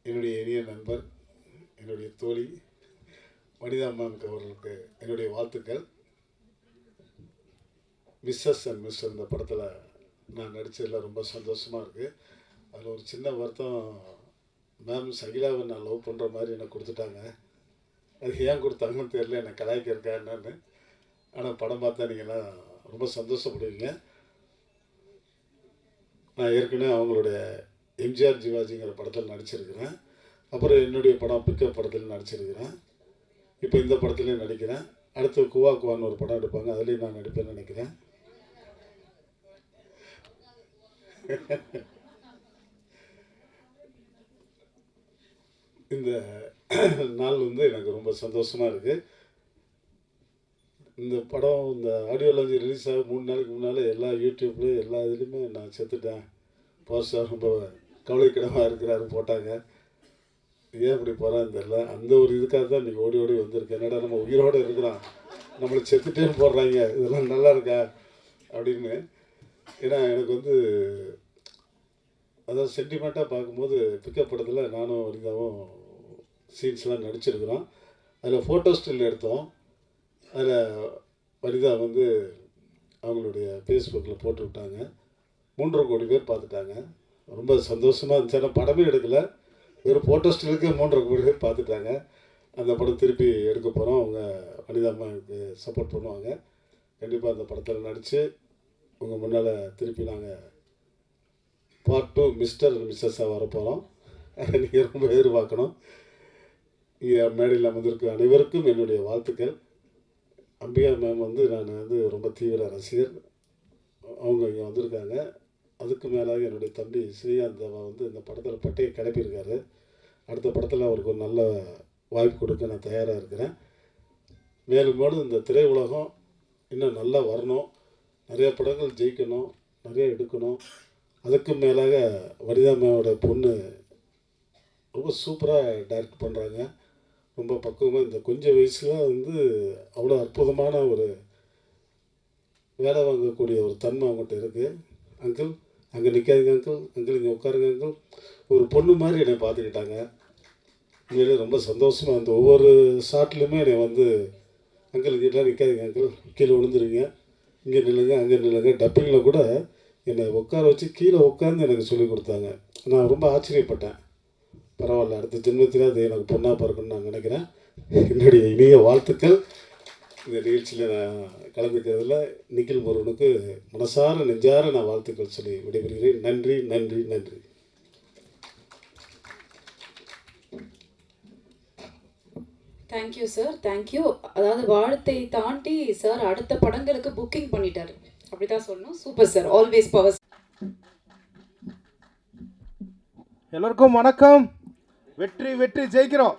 என்னுடைய இனிய நண்பர், என்னுடைய தோழி வனிதா மேம் அவர்களுக்கு என்னுடைய வாழ்த்துக்கள். மிஸ்ஸஸ் அண்ட் மிஸ்டர் இந்த படத்தில் நான் நடித்ததில் ரொம்ப சந்தோஷமாக இருக்குது. அதில் ஒரு சின்ன வருத்தம், மேம் சகிலாவை நான் லவ் பண்ணுற மாதிரி என்னை கொடுத்துட்டாங்க. அது ஏன் கொடுத்தாங்கன்னு தெரியல, என்னை கலாய்க்க இருக்கா என்னன்னு. ஆனால் படம் பார்த்தா நீங்கள்லாம் ரொம்ப சந்தோஷப்படுவீங்க. நான் ஏற்கனவே அவங்களுடைய எம்ஜிஆர் ஜிவாஜிங்கிற படத்தில் நடிச்சிருக்கிறேன். அப்புறம் என்னுடைய படம் பிக்கப் படத்தில் நடிச்சிருக்கிறேன். இப்போ இந்த படத்துலேயும் நடிக்கிறேன். அடுத்து குவா குவான்னு ஒரு படம் எடுப்பாங்க, அதுலேயும் நான் நடிப்பேன்னு நினைக்கிறேன். இந்த நாள் வந்து எனக்கு ரொம்ப சந்தோஷமாக இருக்குது. இந்த படம், இந்த ஆடியோ லான்ச் ரிலீஸ் ஆக 3 நாளைக்கு முன்னால் எல்லா யூடியூப்லேயும் எல்லா இதுலேயுமே நான் செத்துட்டேன், பவர் ரொம்ப கவலைக்கிடமாக இருக்கிறாரு போட்டாங்க. ஏன் இப்படி போகிறான்னு தெரில. அந்த ஒரு இதுக்காக தான் இன்றைக்கி ஓடி ஓடி வந்திருக்கேன். என்னடா நம்ம உயிரோடு இருக்கிறோம், நம்மளை செத்துட்டே போடுறாங்க, இதெல்லாம் நல்லா இருக்கா அப்படின்னு. ஏன்னா எனக்கு வந்து அதாவது சென்டிமெண்ட்டாக பார்க்கும்போது பிக்கப் படத்தில் நானும் வனிதாவும் சீன்ஸ்லாம் நடிச்சிருக்கிறோம். அதில் ஃபோட்டோ ஸ்டில் எடுத்தோம். அதில் வனிதா வந்து அவங்களுடைய ஃபேஸ்புக்கில் போட்டு விட்டாங்க. 3.5 கோடி பேர் பார்த்துட்டாங்க. ரொம்ப சந்தோஷமாக இருந்துச்சு. ஆனால் படமே எடுக்கலை, வெறும் ஃபோட்டோ ஸ்டிலுக்கு 3.5 கோடி பேர் பார்த்துட்டாங்க. அந்த படம் திருப்பி எடுக்க போகிறோம். அவங்க வனிதா அம்மா எனக்கு சப்போர்ட் பண்ணுவாங்க. கண்டிப்பாக அந்த படத்தில் நடித்து உங்கள் முன்னால் திருப்பி நாங்கள் பார்ட் 2 மிஸ்டர் மிஸ்ஸஸாக வரப்போகிறோம். அதை நீங்கள் ரொம்ப எதிர்பார்க்கணும். இங்கே மேடையில் அமர்ந்திருக்க அனைவருக்கும் என்னுடைய வாழ்த்துக்கள். அம்பிகா மேம் வந்து நான் வந்து ரொம்ப தீவிர ரசிகர். அவங்க இங்கே வந்திருக்காங்க. அதுக்கு மேலாக என்னுடைய தம்பி ஸ்ரீகாந்த் தேவா வந்து இந்த படத்தில் பட்டையை கிளப்பியிருக்காரு. அடுத்த படத்தில் அவருக்கு ஒரு நல்ல வாய்ப்பு கொடுக்க நான் தயாராக இருக்கிறேன். மேலும் மேலும் இந்த திரையுலகம் இன்னும் நல்லா வரணும், நிறைய படங்கள் ஜெயிக்கணும், நிறைய எடுக்கணும். அதுக்கு மேலாக வனிதா மேமோட பொண்ணு ரொம்ப சூப்பராக டைரக்ட் பண்ணுறாங்க. ரொம்ப பக்குவமாக இந்த கொஞ்சம் வயசில் வந்து அவ்வளோ அற்புதமான ஒரு வேலை வாங்கக்கூடிய ஒரு தன்மை அவங்ககிட்ட இருக்குது. அங்கிள் அங்கே நிற்காதீங்க அங்கிள், அங்கிள் இங்கே உட்காருங்க அங்கிள். ஒரு பொண்ணு மாதிரி என்னை பார்த்துக்கிட்டாங்க. உண்மையிலே ரொம்ப சந்தோஷமாக அந்த ஒவ்வொரு ஷாட்லேயுமே என்னை வந்து அங்கிள் இங்கெல்லாம் நிற்காதீங்க அங்கிள், கீழே விழுந்துருங்க, இங்கே நில்லுங்க அங்கே நில்லுங்க. டப்பிங்கில் கூட என்னை உட்கார வச்சு கீழே உட்காந்து எனக்கு சொல்லிக் கொடுத்தாங்க. நான் ரொம்ப ஆச்சரியப்பட்டேன். பரவாயில்ல, அடுத்த ஜென்மத்தில் அது எனக்கு பொண்ணாக பிறக்கணும்னு நான் நினைக்கிறேன். என்னுடைய இனிய வாழ்த்துக்கள். இந்த நிகழ்ச்சியில் நான் கலந்துக்கிறதுல நிக்கில் முருகனுக்கு மனசார நெஞ்சார நான் வாழ்த்துக்கள் சொல்லி விடைபெறுகிறேன். நன்றி நன்றி நன்றி. Thank you sir, thank you. அதாவது வாழ்த்தை தாண்டி சார் அடுத்த படங்களுக்கு புக்கிங் பண்ணிட்டாரு, அப்படிதான் சொல்லணும். Super sir, always power. எல்லோருக்கும் வணக்கம். வெற்றி வெற்றி ஜெயிக்கிறோம்.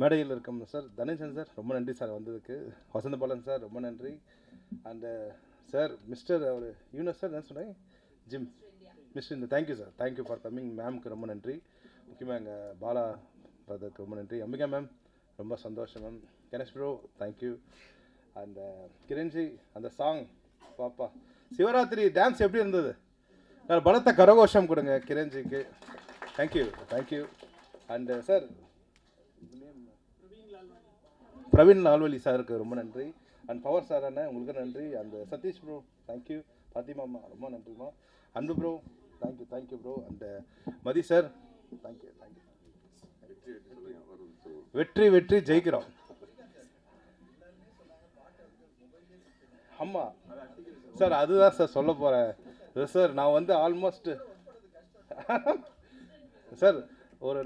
மேடையில் இருக்கோம் சார். தனேசன் சார் ரொம்ப நன்றி சார் வந்ததுக்கு. வசந்த பாலன் சார் ரொம்ப நன்றி. அண்டு சார் மிஸ்டர் அவர் யூனஸ் சார் என்ன சொன்னேன், ஜிம் மிஸ்டர் இந்த thank you sir, thank you for coming. மேம்க்கு ரொம்ப நன்றி. முக்கியமாக எங்கள் பாலா பிரதருக்கு ரொம்ப நன்றி. அம்பிகா மேம் ரொம்ப சந்தோஷம் ma'am. Ganesh bro thank you. And Kiranji அந்த சாங் பாப்பா சிவராத்திரி டான்ஸ் எப்படி இருந்தது? நான் பலத்த கரகோஷம் கொடுங்க கிரண்ஜிக்கு. Thank you thank you. And sir Praveen Lalvali சாருக்கு ரொம்ப நன்றி. அண்ட் பவர் சார் அண்ணன் உங்களுக்கு நன்றி. அந்த சதீஷ் ப்ரோ தேங்க்யூ. பாத்திமாம்மா ரொம்ப நன்றிம்மா. அன்பு bro thank you thank you bro. And Mathi sir thank you thank you. வெற்றி வெற்றி ஜெயிக்கிறோம். ஆமாம் சார், அதுதான் சார் சொல்ல போகிறேன் சார். நான் வந்து ஆல்மோஸ்ட் சார்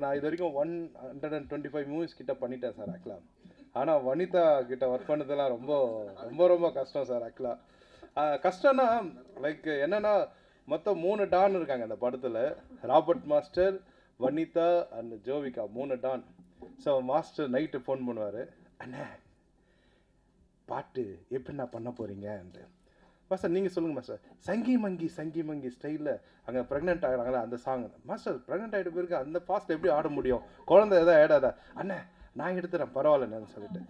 நான் இது வரைக்கும் 125 மூவிஸ் கிட்ட பண்ணிட்டேன் சார் ஆக்சுவலாக. ஆனால் வனிதா கிட்ட ஒர்க் பண்ணதெல்லாம் ரொம்ப ரொம்ப ரொம்ப கஷ்டம் சார் ஆக்சுவலாக. கஷ்டம்னா லைக் என்னென்னா மொத்தம் 3 டான் இருக்காங்க அந்த படத்தில். Robert master, Vanitha and Jovika 3 don. So master night phone பண்ணுவார், அண்ணே பாட்டு எப்படி நான் பண்ண போகிறீங்கன்ட்டு. மாஸ்டர் நீங்கள் சொல்லுங்கள் மாஸ்டர். சங்கி மங்கி ஸ்டைலில் அங்கே ப்ரெக்னென்ட் ஆகிறாங்களே அந்த சாங். மாஸ்டர் ப்ரெக்னென்ட் ஆகிட்டு போயிருக்கு, அந்த ஃபாஸ்ட்டில் எப்படி ஆட முடியும், குழந்தை எதாவது ஆடாதா? அண்ணே நான் எடுத்துகிறேன் பரவாயில்லன்னு சொல்லிட்டு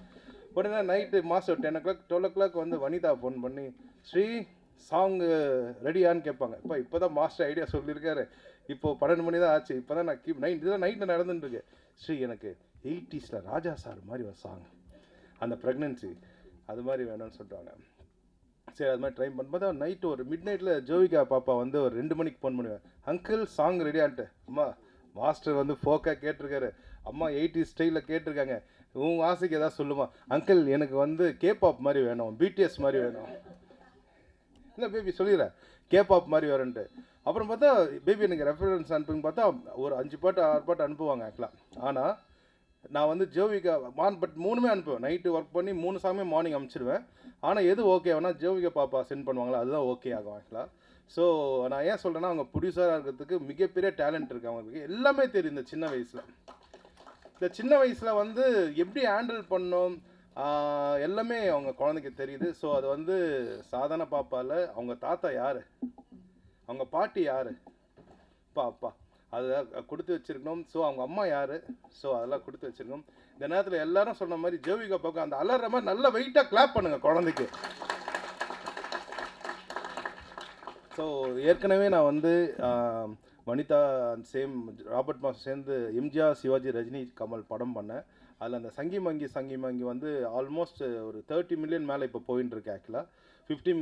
உடனே நைட்டு மாஸ்டர் 10 o'clock 12 o'clock வந்து வனிதா ஃபோன் பண்ணி ஸ்ரீ சாங்கு ரெடியான்னு கேட்பாங்க. இப்போ தான் மாஸ்டர் ஐடியா சொல்லியிருக்காரு. இப்போது 12 மணி தான் ஆச்சு. இப்போ தான் நான் இதெல்லாம் நைட்டில் நடந்துட்டுருக்கு. ஸ்ரீ எனக்கு 80s ராஜா சார் மாதிரி ஒரு சாங், அந்த ப்ரெக்னென்சி அது மாதிரி வேணும்னு சொல்லிட்டாங்க. சரி அது மாதிரி ட்ரை பண்ணும்போது நைட்டு ஒரு மிட் நைட்டில் ஜோவிகா பாப்பா வந்து ஒரு 2 மணிக்கு ஃபோன் பண்ணுவேன். அங்கிள் சாங் ரெடியான்ட்டு. அம்மா மாஸ்டர் வந்து ஃபோக்காக கேட்டிருக்காரு, அம்மா 80s ஸ்டைலில் கேட்டிருக்காங்க, உங்கள் ஆசைக்கு எதாவது சொல்லுமா? அங்கிள் எனக்கு வந்து கேபாப் மாதிரி வேணும், பிடிஎஸ் மாதிரி வேணும். இல்லை பேபி சொல்லிடுறேன் கேபாப் மாதிரி வரேன்ட்டு. அப்புறம் பார்த்தா பேபி எனக்கு ரெஃபரன்ஸ் அனுப்புன்னு பார்த்தா ஒரு 5 பாட்டு 6 பாட்டு அனுப்புவாங்க ஆக்சுவலாக. ஆனால் நான் வந்து ஜோவிகா பட் 3மே அனுப்புவேன். நைட்டு ஒர்க் பண்ணி 3 சாங்குமே மார்னிங் அனுப்பிச்சிடுவேன். ஆனால் எது ஓகே வேணால் ஜோவிகா பாப்பா சென்ட் பண்ணுவாங்களா அதுதான் ஓகே ஆகும் ஆக்சுவலாக. ஸோ நான் ஏன் சொல்கிறேன்னா அவங்க ப்ரொடியூசராக இருக்கிறதுக்கு மிகப்பெரிய டேலண்ட் இருக்குது அவங்களுக்கு. எல்லாமே தெரியும் இந்த சின்ன வயசில். இந்த சின்ன வயசில் வந்து எப்படி ஹேண்டில் பண்ணோம் எல்லாமே அவங்க குழந்தைக்கு தெரியுது. ஸோ அது வந்து சாதாரண பாப்பாவில் அவங்க தாத்தா யார், அவங்க பாட்டி யார், அப்பா அதை கொடுத்து வச்சுருக்கணும். ஸோ அவங்க அம்மா யார், ஸோ அதெல்லாம் கொடுத்து வச்சுருக்கணும். இந்த நேரத்தில் எல்லாரும் சொன்ன மாதிரி ஜோவிகா பார்க்க அந்த அலற மாதிரி நல்ல வெயிட்டாக கிளாப் பண்ணுங்கள் குழந்தைக்கு. ஸோ ஏற்கனவே நான் வந்து வனிதா சேம் ராபர்ட் மாஸ்டர் சேர்ந்து எம்ஜிஆர் சிவாஜி ரஜினி கமல் படம் பண்ணேன். அதில் அந்த சங்கி மங்கி வந்து ஆல்மோஸ்ட் ஒரு 30 மில்லியன் மேலே இப்போ போயின்னு இருக்கு. ஆக்சுவலாக 50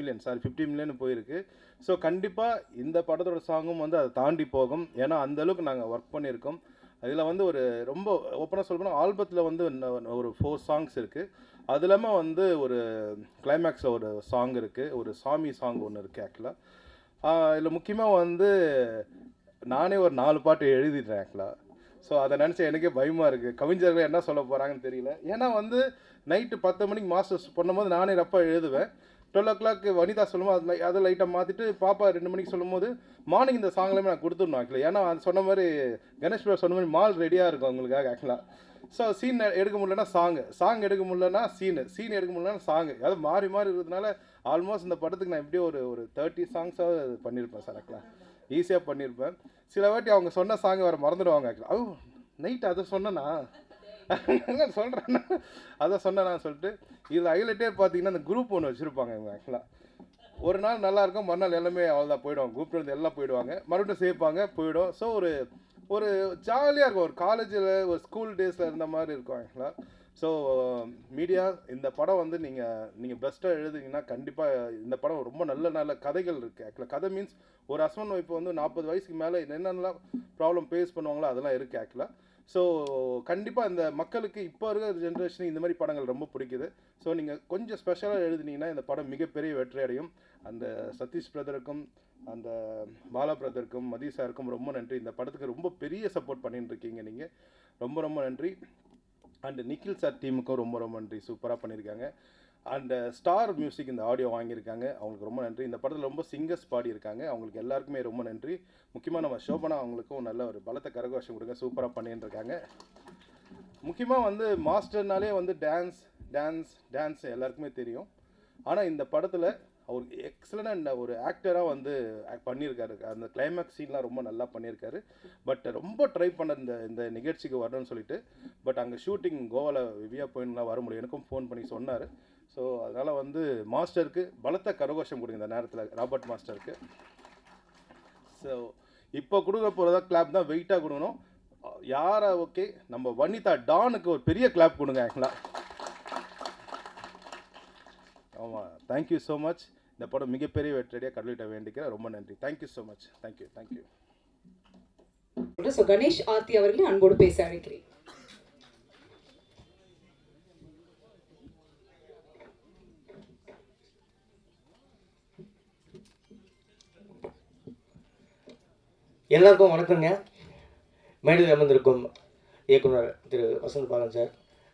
மில்லியன் போயிருக்கு. ஸோ கண்டிப்பாக இந்த படத்தோட சாங்கும் வந்து அதை தாண்டி போகும். ஏன்னா அந்தளவுக்கு நாங்கள் ஒர்க் பண்ணியிருக்கோம். அதில் வந்து ஒரு ரொம்ப ஓப்பனாக சொல்லப்போனால் ஆல்பத்தில் வந்து ஒரு 4 சாங்ஸ் இருக்குது. அது இல்லாமல் வந்து ஒரு கிளைமேக்ஸில் ஒரு சாங் இருக்குது, ஒரு சாமி சாங் ஒன்று இருக்குது. ஆக்சுவலாக இதில் முக்கியமாக வந்து நானே ஒரு 4 பாட்டு எழுதிடுறேன் ஆக்சுவலாக. ஸோ அதை நினச்சா எனக்கே பயமாக இருக்குது, கவிஞர்கள் என்ன சொல்ல போகிறாங்கன்னு தெரியல. ஏன்னா வந்து நைட்டு 10 மணிக்கு மாஸ்டர்ஸ் பண்ணும்போது நானே ரப்பாக எழுதுவேன். 12 o'clock வனிதா சொல்லும்போது அதை லைட்டாக மாற்றிட்டு பாப்பா 2 மணிக்கு சொல்லும்போது மார்னிங் இந்த சாங்லேயுமே நான் கொடுத்துடணும் ஆக்சுவலாக. ஏன்னா அது சொன்ன மாதிரி கணேஷ் பிரா சொன்ன மாதிரி மால் ரெடியாக இருக்கும் அவங்களுக்காக ஆக்சுவலாக. ஸோ சீன் எடுக்க முடியலன்னா சாங் எடுக்க முடியலன்னா சீன் எடுக்க முடியலன்னா சாங், அதாவது மாறி இருக்கிறதுனால ஆல்மோஸ்ட் இந்த படத்துக்கு நான் எப்படியும் ஒரு 30 சாங்ஸாவது பண்ணியிருப்பேன் சார். ஆக்சுவலாக ஈஸியாக பண்ணியிருப்பேன். சில வாட்டி அவங்க சொன்ன சாங் வேறு மறந்துடுவாங்க ஆக்சுவலாக. நைட்டு அதை சொன்னேன்னா சொல்கிறேன்னா அதை சொன்னேன்னு சொல்லிட்டு இதில் ஹைலைட்டே பார்த்தீங்கன்னா இந்த குரூப் ஒன்று வச்சுருப்பாங்க இவங்க. ஆக்சுவலாக ஒரு நாள் நல்லாயிருக்கும், மறுநாள் எல்லாமே அவ்வளோதான் போயிடுவாங்க, குரூப்லேருந்து எல்லாம் போயிடுவாங்க, மறுபடியும் சேர்ப்பாங்க போயிடும். ஸோ ஒரு ஜாலியாக இருக்கும், ஒரு காலேஜில் ஒரு ஸ்கூல் டேஸில் இருந்த மாதிரி இருக்கும் ஆக்சுவலாக. ஸோ மீடியா இந்த படம் வந்து நீங்கள் பெஸ்ட்டாக எழுதுனீங்கன்னா கண்டிப்பாக இந்த படம் ரொம்ப நல்ல கதைகள் இருக்குது. ஆக்சுவலாக கதை மீன்ஸ் ஒரு ஹஸ்பண்ட் ஒய்ஃப் வந்து 40 வயசுக்கு மேலே என்னென்னலாம் ப்ராப்ளம் ஃபேஸ் பண்ணுவாங்களோ அதெல்லாம் இருக்குது ஆக்சுவலாக. ஸோ கண்டிப்பாக இந்த மக்களுக்கு இப்போ இருக்கிற ஜென்ரேஷனுக்கு இந்த மாதிரி படங்கள் ரொம்ப பிடிக்குது. ஸோ நீங்கள் கொஞ்சம் ஸ்பெஷலாக எழுதுனீங்கன்னா இந்த படம் மிகப்பெரிய வெற்றி அடையும். அந்த சதீஷ் பிரதருக்கும் அந்த பாலா பிரதருக்கும் மதி சாருக்கும் ரொம்ப நன்றி. இந்த படத்துக்கு ரொம்ப பெரிய சப்போர்ட் பண்ணிட்டு இருக்கீங்க நீங்கள், ரொம்ப நன்றி. அண்டு நிக்கில் சார் டீமுக்கும் ரொம்ப நன்றி, சூப்பராக பண்ணியிருக்காங்க. அண்டு ஸ்டார் மியூசிக் இந்த ஆடியோ வாங்கியிருக்காங்க, அவங்களுக்கு ரொம்ப நன்றி. இந்த படத்தில் ரொம்ப சிங்கர்ஸ் பாடியிருக்காங்க, அவங்களுக்கு எல்லாருக்குமே ரொம்ப நன்றி. முக்கியமாக நம்ம சோபனா அவங்களுக்கும் நல்ல ஒரு பலத்த கரகோஷம் கொடுங்க, சூப்பராக பண்ணிட்டு இருக்காங்க. முக்கியமாக வந்து மாஸ்டர்னாலே வந்து டான்ஸ் எல்லாருக்குமே தெரியும். ஆனால் இந்த படத்தில் அவர் எக்ஸலண்ட் ஒரு ஆக்டராக வந்து பண்ணியிருக்காரு. அந்த கிளைமேக்ஸ் சீன்லாம் ரொம்ப நல்லா பண்ணியிருக்காரு. பட் ரொம்ப ட்ரை பண்ண இந்த நிகழ்ச்சிக்கு வரணும்னு சொல்லிட்டு, பட் அங்கே ஷூட்டிங் கோவாவில் விவியா போயின்லாம் வர முடியும், எனக்கும் ஃபோன் பண்ணி சொன்னார். ஸோ அதனால் வந்து மாஸ்டருக்கு பலத்த கரகோஷம் கொடுங்க இந்த நேரத்தில், ராபர்ட் மாஸ்டருக்கு. ஸோ இப்போ கொடுக்க போகிறதா கிளாப் தான் வெயிட்டாக கொடுக்கணும். யாரா ஓகே, நம்ம வனிதா டானுக்கு ஒரு பெரிய கிளாப் கொடுங்க ஆக்சுவலாக. ஆமாம், தேங்க்யூ ஸோ மச். இந்த படம் மிகப்பெரிய வெற்றியடியாக கடலிட்ட வேண்டிக்கிறேன். ரொம்ப நன்றி. Thank you so much. Thank you. So Ganesh Aarthi அவர்களை அன்போடு பேச அழைக்கிறேன். எல்லாருக்கும் வணக்கங்க. மேடையில் அமர்ந்திருக்கும் இயக்குனர் திரு Vasanth Balan sir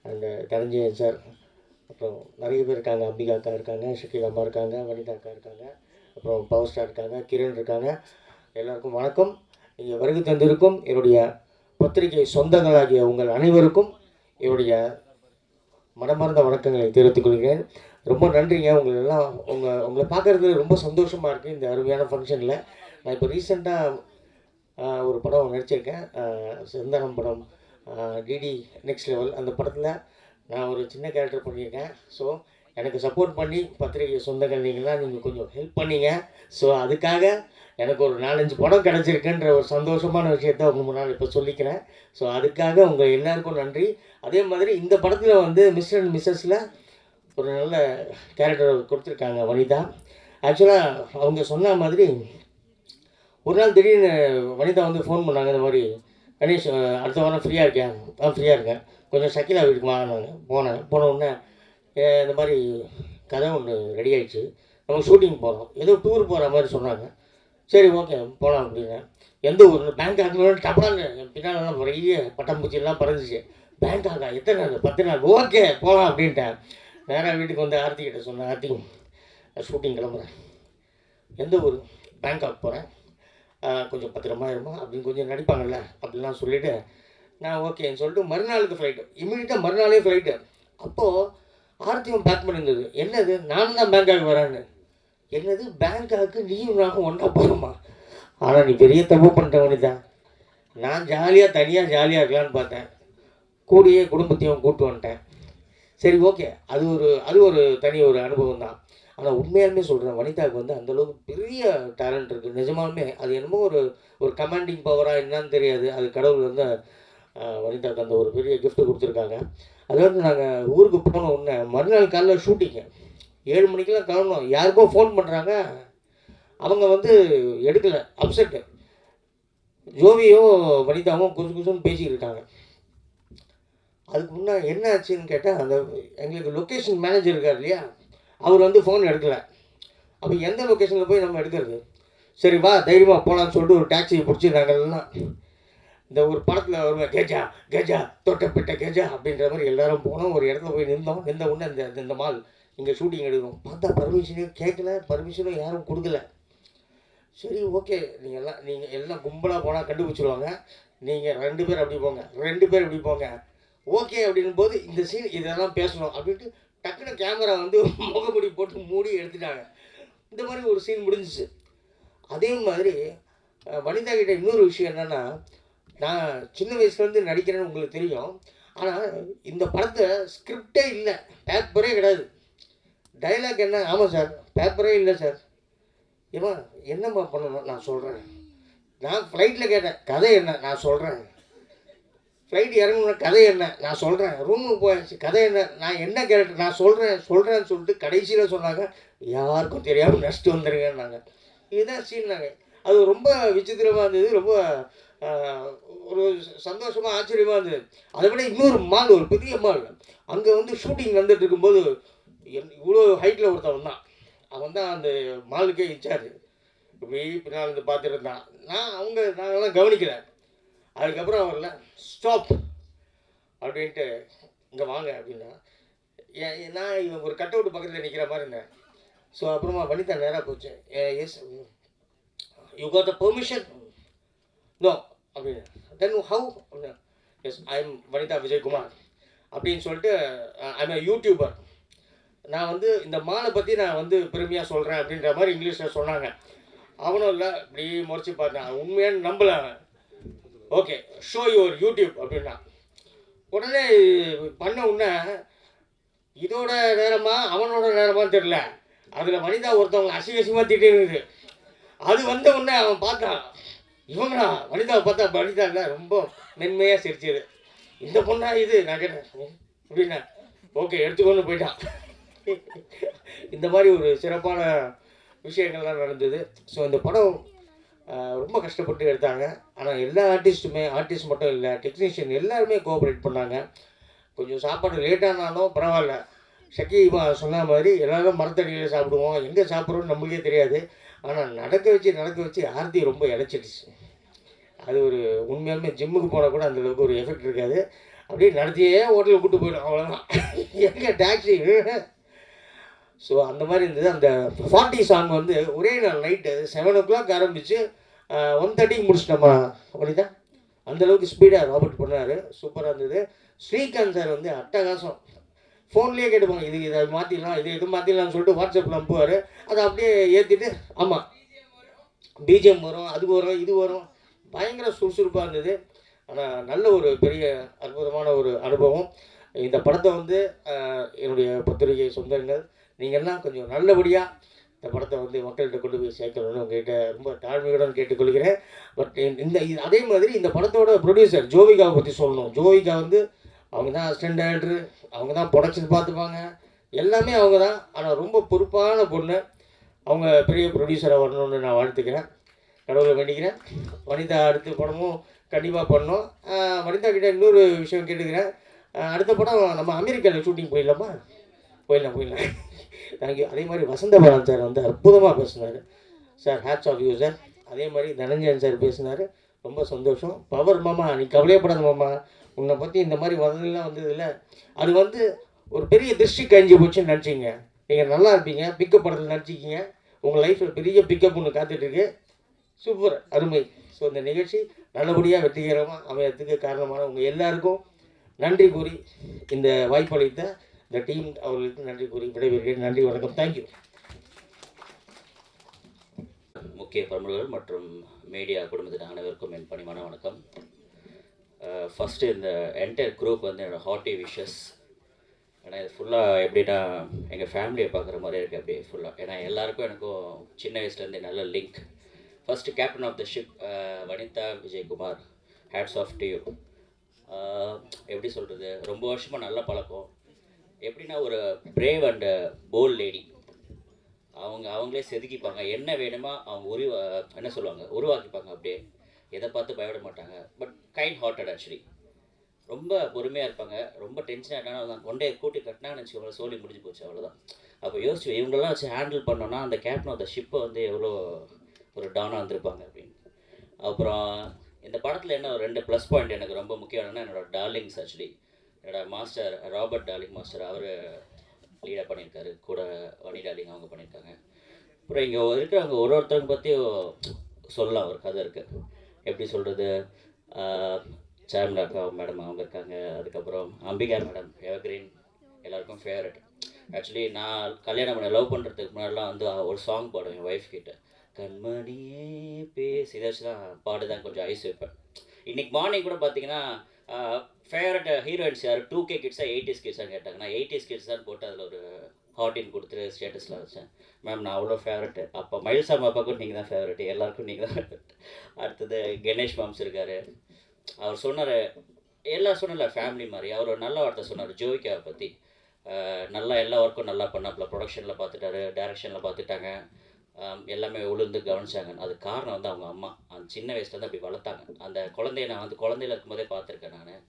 and Dhananjayan sir, அப்புறம் நிறைய பேர் இருக்காங்க, அம்பிகா அக்கா இருக்காங்க, ஷக்கீல் அம்மா இருக்காங்க, வனிதா அக்கா இருக்காங்க, அப்புறம் பவர் ஸ்டார் இருக்காங்க, கிரண் இருக்காங்க. எல்லாருக்கும் வணக்கம். நீங்கள் வருகை தந்திருக்கும் என்னுடைய பத்திரிகை சொந்தங்களாகிய உங்கள் அனைவருக்கும் என்னுடைய மனமார்ந்த வணக்கங்களை தெரிவித்துக் கொள்கிறேன். ரொம்ப நன்றிங்க. உங்களை பார்க்குறது ரொம்ப சந்தோஷமாக இருக்குது இந்த அருமையான ஃபங்க்ஷனில். நான் இப்போ ரீசெண்டாக ஒரு படம் நடிச்சிருக்கேன், செந்தனம் படம், டிடி நெக்ஸ்ட் லெவல். அந்த படத்தில் நான் ஒரு சின்ன கேரக்டர் பண்ணியிருக்கேன். ஸோ எனக்கு சப்போர்ட் பண்ணி பத்திரிகை சொந்தங்கள் நீங்கள் கொஞ்சம் ஹெல்ப் பண்ணீங்க. ஸோ அதுக்காக எனக்கு ஒரு 4-5 படம் கிடச்சிருக்குன்ற ஒரு சந்தோஷமான விஷயத்த உங்கள் முன்னால் இப்போ சொல்லிக்கிறேன். ஸோ அதுக்காக உங்கள் எல்லாருக்கும் நன்றி. அதே மாதிரி இந்த படத்தில் வந்து மிஸ்டர் அண்ட் மிஸ்ஸஸில் ஒரு நல்ல கேரக்டர் கொடுத்துருக்காங்க வனிதா. ஆக்சுவலாக அவங்க சொன்ன மாதிரி ஒரு நாள் திடீர்னு வனிதா வந்து ஃபோன் பண்ணாங்க, இந்த மாதிரி கணேஷ் அடுத்த வாரம் ஃப்ரீயாக இருக்கேன். ஃப்ரீயாக இருக்கேன், கொஞ்சம் ஷக்கீலா வீட்டுக்கு வாங்கினாங்க. போன உடனே இந்த மாதிரி கதை ஒன்று ரெடி ஆகிடுச்சு, நம்ம ஷூட்டிங் போகிறோம், ஏதோ டூர் போகிற மாதிரி சொன்னாங்க. சரி ஓகே போகலாம் அப்படின்னு. எந்த ஊர் பேங்காக்னு டப்படாங்க என் பின்னாலெல்லாம் நிறைய பட்டாம்பூச்சியெல்லாம் பறந்துச்சு. பேங்காக்கா எத்தனை நாள்? 10 நாள். ஓகே போகலாம் அப்படின்ட்டேன். நேராக வீட்டுக்கு வந்து ஆர்த்திக்கிட்ட சொன்னேன், ஆர்த்தி ஷூட்டிங் கிளம்புறேன், எந்த ஊர்? பேங்காக் போகிறேன், கொஞ்சம் பத்திரமா இருமா அப்படின்னு கொஞ்சம் நடிப்பாங்கள்ல அப்படின்லாம் சொல்லிவிட்டு நான் ஓகேன்னு சொல்லிட்டு மறுநாளுக்கு ஃப்ளைட்டு, இமீடியட்டாக மறுநாளே ஃப்ளைட்டு. அப்போது ஆர்த்தியும் பேக் பண்ணியிருந்தது. என்னது நானும் தான் பேங்காக் வரேன்னு. என்னது பேங்காக்கு நீயும் நானும் ஒன்றா போகிறோமா? ஆனால் நீ பெரிய தப்பு பண்ணிட்டவனி தான். நான் தனியாக ஜாலியாக இருக்கலான்னு பார்த்தேன், கூடியே குடும்பத்தையும் கூப்பிட்டு வந்துட்டேன். சரி ஓகே, அது ஒரு தனி ஒரு அனுபவம் தான். ஆனால் உண்மையாலுமே சொல்கிறேன், வனிதாவுக்கு வந்து அந்தளவுக்கு பெரிய டேலண்ட் இருக்குது நிஜமாலுமே. அது என்னமோ ஒரு கமாண்டிங் பவராக என்னன்னு தெரியாது. அது கடவுள் வந்து வனிதாவுக்கு அந்த ஒரு பெரிய gift கொடுத்துருக்காங்க. அது வந்து நாங்கள் ஊருக்கு போன உடனே மறுநாள் காலையில் ஷூட்டிங்கு 7 மணிக்கெலாம் கிளம்பணும். யாருக்கோ ஃபோன் பண்ணுறாங்க, அவங்க வந்து எடுக்கலை, அப்செட்டு. ஜோவியும் வனிதாவும் குசுன்னு பேசிக்கிட்டு இருக்காங்க. அதுக்கு முன்னே என்ன ஆச்சுன்னு கேட்டால், அந்த எங்களுக்கு லொக்கேஷன் மேனேஜர் இருக்கார் இல்லையா, அவர் வந்து ஃபோன் எடுக்கலை. அப்போ எந்த லொக்கேஷனில் போய் நம்ம எடுக்கிறது? சரி வா தைரியமாக போகலான்னு சொல்லிட்டு ஒரு டாக்ஸியை பிடிச்சி நாங்கள்லாம் இந்த ஒரு படத்தில் வருவேன், கெஜா கெஜா தொட்டப்பட்ட கெஜா அப்படின்ற மாதிரி எல்லாரும் போனோம். ஒரு இடத்துல போய் நின்ற உடனே இந்த மால் இங்கே ஷூட்டிங் எடுக்கணும். பார்த்தா பர்மிஷனே கேட்கல, பர்மிஷனும் யாரும் கொடுக்கல. சரி ஓகே, நீங்கள் எல்லாம் கும்பலாக போனால் கண்டுபிடிச்சிடுவாங்க, நீங்கள் 2 பேர் அப்படி போங்க, 2 பேர் இப்படி போங்க, ஓகே அப்படின்னும் போது இந்த சீன் இதெல்லாம் பேசணும் அப்படின்ட்டு டக்குன்னு கேமரா வந்து முகமுடி போட்டு மூடி எடுத்துட்டாங்க. இந்த மாதிரி ஒரு சீன் முடிஞ்சிச்சு. அதே மாதிரி வனிதா கிட்ட இன்னொரு விஷயம் என்னென்னா, நான் சின்ன வயசுலேருந்து நடிக்கிறேன்னு உங்களுக்கு தெரியும். ஆனால் இந்த படத்தை ஸ்கிரிப்டே இல்லை, பேப்பரே கிடையாது. டைலாக் என்ன? ஆமாம் சார், பேப்பரே இல்லை சார். ஏமா என்னம்மா பண்ணணும்? நான் சொல்கிறேன். நான் ஃப்ளைட்டில் கேட்டேன், கதை என்ன? நான் சொல்கிறேன். ஃப்ளைட் இறங்கணும், கதை என்ன? நான் சொல்கிறேன். ரூமுக்கு போயாச்சு, கதை என்ன? நான் என்ன கேரக்டர்? நான் சொல்கிறேன்னு சொல்லிட்டு கடைசியில் சொன்னாங்க, யாருக்கும் தெரியாமல் நஷ்டம் வந்துடுங்கன்னாங்க. இதுதான் சீன். நாங்கள் அது ரொம்ப விசித்திரமாக இருந்தது, ரொம்ப ஒரு சந்தோஷமாக ஆச்சரியமாக இருந்தது. அதை விட இன்னொரு மால், ஒரு பெரிய மால், அங்கே வந்து ஷூட்டிங் வந்துட்டு இருக்கும்போது இவ்வளோ ஹைட்டில் ஒருத்தன் தான், அவன் தான் அந்த மாலுக்கே இன்சார்ஜ். இப்படி பின்னால் வந்து பார்த்துட்டு இருந்தான். நாங்கள்லாம் கவனிக்கலை. அதுக்கப்புறம் அவர்ல ஸ்டாப் அப்படின்ட்டு இங்கே வாங்க அப்படின்னா, நான் இவன் ஒரு கட் அவுட் பக்கத்தில் நிற்கிற மாதிரி இருந்தேன். ஸோ அப்புறமா வனிதா நேராக போச்சு. Yes you got the permission? No அப்படின்னு. Then how? அப்படின்னா, yes I am Vanitha Vijayakumar அப்படின்னு சொல்லிட்டு, ஐ எம் யூடியூபர். நான் வந்து இந்த மாலை பற்றி நான் வந்து பெருமையாக சொல்கிறேன் அப்படின்ற மாதிரி இங்கிலீஷில் சொன்னாங்க. அவனும் இல்லை, இப்படி முறைச்சி பார்த்தான், உண்மையானு நம்பலை. ஓகே ஷோ யுவர் யூடியூப் அப்படின்னா, உடனே பண்ண உடனே இதோட நேரமா அவனோட நேரமான்னு தெரில, அதில் வனிதா ஒருத்தவங்களை அசிங்கமாக திட்டிருக்குது. அது வந்த உடனே அவன் பார்த்தான், இவங்களா? வனிதாவை பார்த்தா வனிதா இல்லை, ரொம்ப மென்மையாக சிரிச்சது. இந்த பொண்ணா இது? நான் கேட்டேன் அப்படின்னா, ஓகே எடுத்துக்கொண்டு போயிட்டான். இந்த மாதிரி ஒரு சிறப்பான விஷயங்கள்லாம் நடந்தது. ஸோ இந்த படம் ரொம்ப கஷ்டப்பட்டு எடுத்தாங்க. ஆனால் எல்லா ஆர்டிஸ்ட் மட்டும் இல்லை, டெக்னீஷியன் எல்லாருமே கோஆப்ரேட் பண்ணாங்க. கொஞ்சம் சாப்பாடு லேட்டானாலும் பரவாயில்ல. ஷக்கீமா சொன்ன மாதிரி எல்லோரும் மரத்தடியில் சாப்பிடுவோம், எங்கே சாப்பிட்றோன்னு நம்மளுக்கே தெரியாது. ஆனால் நடக்க வச்சு ஆர்த்தி ரொம்ப இழைச்சிடுச்சு. அது ஒரு உண்மையாலுமே ஜிம்முக்கு போனால் கூட அந்தளவுக்கு ஒரு எஃபெக்ட் இருக்காது. அப்படியே நடத்தியே ஹோட்டலுக்கு கூப்பிட்டு போயிடும், அவ்வளோதான். எங்கே டாக்ஸி? ஸோ அந்த மாதிரி இருந்தது. அந்த 40 சாங் வந்து ஒரே நாள் நைட்டு 7 o'clock ஆரம்பித்து 1:30 முடிச்சிட்டோமா அப்படிதான். அந்தளவுக்கு ஸ்பீடாக ராபர்ட் பண்ணார், சூப்பராக இருந்தது. ஸ்ரீகாந்த் சார் வந்து அட்டகாசம். ஃபோன்லேயே கேட்டுப்பாங்க, இதை மாற்றிடலாம், இது மாற்றிடலாம்னு சொல்லிட்டு வாட்ஸ்அப்பில் அனுப்புவார். அதை அப்படியே ஏற்றிட்டு, ஆமாம் பிஜிஎம் வரும், அது வரும், இது வரும், பயங்கர சுறுசுறுப்பாக இருந்தது. ஆனால் நல்ல ஒரு பெரிய அற்புதமான ஒரு அனுபவம். இந்த படத்தை வந்து என்னுடைய பத்திரிகை சொந்தங்கள் நீங்கள்லாம் கொஞ்சம் நல்லபடியாக இந்த படத்தை வந்து மக்கள்கிட்ட கொண்டு போய் சேர்க்கணும்னு உங்கள்கிட்ட ரொம்ப தாழ்மையுடன் கேட்டுக்கொள்கிறேன். பட் அதே மாதிரி இந்த படத்தோட ப்ரொடியூசர் ஜோவிகாவை பற்றி சொல்லணும். ஜோவிகா வந்து அவங்க தான் அசிஸ்டன்ட் டைரக்டரு, அவங்க தான் ப்ரொடக்ஷன் பார்த்துப்பாங்க, எல்லாமே அவங்க தான். ஆனால் ரொம்ப பொறுப்பான பொண்ணு. அவங்க பெரிய ப்ரொடியூசராக வரணும்னு நான் வாழ்த்துக்கிறேன், கடவுளை வேண்டிக்கிறேன். வனிதா அடுத்த படமும் கண்டிப்பாக பண்ணோம். வனிதா கிட்டே இன்னொரு விஷயம் கேட்டுக்கிறேன், அடுத்த படம் நம்ம அமெரிக்காவில் ஷூட்டிங் போயிடலாமா? போயிடலாம். தேங்க்யூ. அதே மாதிரி வசந்த பாலன் சார் வந்து அற்புதமாக பேசினார் sir, hats off you sir. அதே மாதிரி தனஞ்சயன் சார் பேசினார், ரொம்ப சந்தோஷம். பவர் மாமா, நீ கவலையப்படாத மாமா, உன்னை பற்றி இந்த மாதிரி வதலாம் வந்ததில்லை, அது வந்து ஒரு பெரிய திருஷ்டி கழிஞ்சு போச்சுன்னு நினச்சிங்க. நீங்கள் நல்லா இருப்பீங்க, பிக்கப் படத்தில் நினச்சிக்கிங்க, உங்கள் லைஃப்பில் பெரிய பிக்கப் ஒன்று காத்துட்ருக்கு. சூப்பர், அருமை. ஸோ இந்த நிகழ்ச்சி நல்லபடியாக வெற்றிகரமாக அமையறதுக்கு காரணமான உங்கள் எல்லாருக்கும் நன்றி கூறி, இந்த வாய்ப்பளித்த இந்த டீம் அவர்களுக்கு நன்றி கூறி விடைபெறுகிறேன். நன்றி, வணக்கம், தேங்க்யூ. முக்கிய பிரமுகர்கள் மற்றும் மீடியா குடும்பத்தின் அனைவருக்கும் என் பணிவான வணக்கம். ஃபஸ்ட்டு இந்த என்டையர் குரூப் வந்து என்னோடய ஹார்ட்டி விஷஸ். ஏன்னா இது ஃபுல்லாக எப்படின்னா எங்கள் ஃபேமிலியை பார்க்குற மாதிரி இருக்குது அப்படியே ஃபுல்லாக. ஏன்னா எல்லாருக்கும் எனக்கும் சின்ன வயசுலேருந்தே நல்ல link. First captain of the ship Vanitha Vijayakumar, hats off to you. எப்படி சொல்கிறது, ரொம்ப வருஷமாக நல்ல பழக்கம். எப்படின்னா ஒரு பிரேவ் அண்டு போல்ட் லேடி. அவங்களே செதுக்கிப்பாங்க, என்ன வேணுமா அவங்க என்ன சொல்லுவாங்க, உருவாக்கிப்பாங்க அப்படியே. எதை பார்த்து பயப்பட மாட்டாங்க. But kind hearted actually. ரொம்ப பொறுமையாக இருப்பாங்க. ரொம்ப டென்ஷன் ஆகிட்டாங்கன்னா நான் கொண்டே கூட்டி கட்டினான்னு வச்சுக்கோங்களேன், சோலி முடிஞ்சு போச்சு, அவ்வளோதான். அப்போ யோசிச்சு இவங்களெல்லாம் வச்சு ஹேண்டில் பண்ணோன்னா அந்த கேப்டன் ஆஃப் த ஷிப்பை வந்து எவ்வளோ ஒரு டானாக வந்திருப்பாங்க அப்படின்னு. அப்புறம் இந்த படத்தில் என்ன ஒரு 2 ப்ளஸ் பாயிண்ட் எனக்கு ரொம்ப முக்கியம்னா என்னோடய டார்லிங்ஸ் ஆக்சுவலி. என்னோடய மாஸ்டர் ராபர்ட் டார்லிங் மாஸ்டர், அவர் லீடாக பண்ணியிருக்காரு, கூட வனி டார்லிங் அவங்க பண்ணியிருக்காங்க. அப்புறம் இங்கே இருக்கிறவங்க ஒருத்தவங்க பற்றியும் சொல்லலாம், ஒரு கதை இருக்குது. எப்படி சொல்கிறது, சாம்லாக்கா மேடம் அவங்க இருக்காங்க. அதுக்கப்புறம் அம்பிகா மேடம், எவர்கிரீன், எல்லாருக்கும் ஃபேவரட். ஆக்சுவலி நான் கல்யாணம் பண்ண லவ் பண்ணுறதுக்கு முன்னாடிலாம் வந்து ஒரு சாங் பாடுவேன் என் ஒய்ஃப் கிட்ட, கண்மணியே பேசி. இதை வச்சு தான் பாடுதான் கொஞ்சம் ஐஸ் வைப்பேன். இன்றைக்கி மார்னிங் கூட பார்த்தீங்கன்னா ஃபேவரட் ஹீரோயின்ஸ் யார், 2K கிட்ஸாக 80s கிட்ஸாக கேட்டாங்க. நான் 80s கிட்ஸ் தான் போட்டு அதில் ஒரு ஹார்டின் கொடுத்துட்டு ஸ்டேட்டஸில் வச்சேன். மேம் நான் அவ்வளோ ஃபேவரெட்டு. அப்போ மயில்சாமி அப்பாவுக்கும் நீங்கள் தான் ஃபேவரெட்டு, எல்லாருக்கும் நீங்கள் தான். அடுத்தது கணேஷ் மாம்ஸ் இருக்கார். அவர் சொன்னார், எல்லாம் சொன்னல ஃபேமிலி மாதிரி. அவர் ஒரு நல்ல வார்த்தை சொன்னார் ஜோவிகாவை பற்றி. நல்லா எல்லா ஒர்க்கும் நல்லா பண்ணாப்புல, ப்ரொடக்ஷனில் பார்த்துட்டாரு, டைரக்ஷனில் பார்த்துட்டாங்க, எல்லாமே உளுந்து கவனிச்சாங்க. அது காரணம் வந்து அவங்க அம்மா அந்த சின்ன வயசுலேருந்து அப்படி வளர்த்தாங்க. அந்த குழந்தைய நான் வந்து குழந்தையில இருக்கும்போதே பார்த்துருக்கேன் நான்.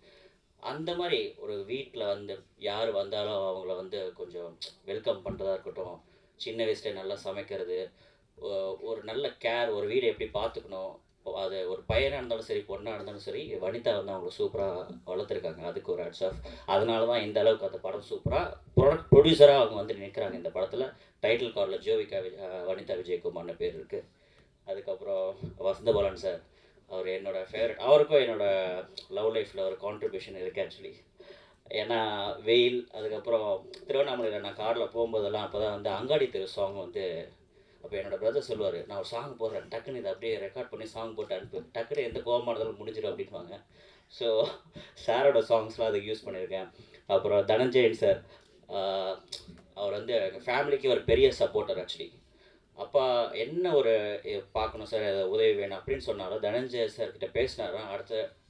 அந்த மாதிரி ஒரு வீட்டில் வந்து யார் வந்தாலும் அவங்கள வந்து கொஞ்சம் வெல்கம் பண்ணுறதா இருக்கட்டும், சின்ன வயசுலேயே நல்லா சமைக்கிறது, ஒரு நல்ல கேர், ஒரு வீடை எப்படி பார்த்துக்கணும், அது ஒரு பையனாக இருந்தாலும் சரி பொண்ணாக இருந்தாலும் சரி, வனிதா வந்து அவங்கள சூப்பராக வளர்த்துருக்காங்க. அதுக்கு ஒரு ஹேட்ஸ் ஆஃப். அதனால தான் இந்த அளவுக்கு அந்த படம் சூப்பராக ப்ரொடியூசராக அவங்க வந்து நிற்கிறாங்க இந்த படத்தில். டைட்டில் கார்டில் ஜோவிகா வனிதா விஜயகுமார்னு பேர் இருக்குது. அதுக்கப்புறம் வசந்தபாலன் சார், அவர் என்னோடய ஃபேவரட். அவருக்கும் என்னோடய லவ் லைஃப்பில் ஒரு கான்ட்ரிபியூஷன் இருக்குது ஆக்சுவலி. ஏன்னா வெயில், அதுக்கப்புறம் திருவண்ணாமலையில் நான் காரில் போகும்போதெல்லாம் அப்போ தான் வந்து அங்காடி தெரு சாங் வந்து, அப்போ என்னோடய பிரதர் சொல்லுவார், நான் ஒரு சாங் போடுறேன், டக்குன்னு இதை அப்படியே ரெக்கார்ட் பண்ணி சாங் போட்டு அனுப்பு, டக்குன்னு எந்த கோபமாக இருந்தாலும் முடிஞ்சிடும் அப்படின்வாங்க. ஸோ சாரோட சாங்ஸ்லாம் அதுக்கு யூஸ் பண்ணியிருக்கேன். அப்புறம் தனஞ்சயன் சார், அவர் வந்து எங்கள் ஃபேமிலிக்கு ஒரு பெரிய சப்போர்ட்டர் ஆக்சுவலி. அப்பா என்ன ஒரு பார்க்கணும் சார், உதவி வேணும் அப்படின்னு சொன்னாலும் தனஞ்சய சார்கிட்ட பேசினாரா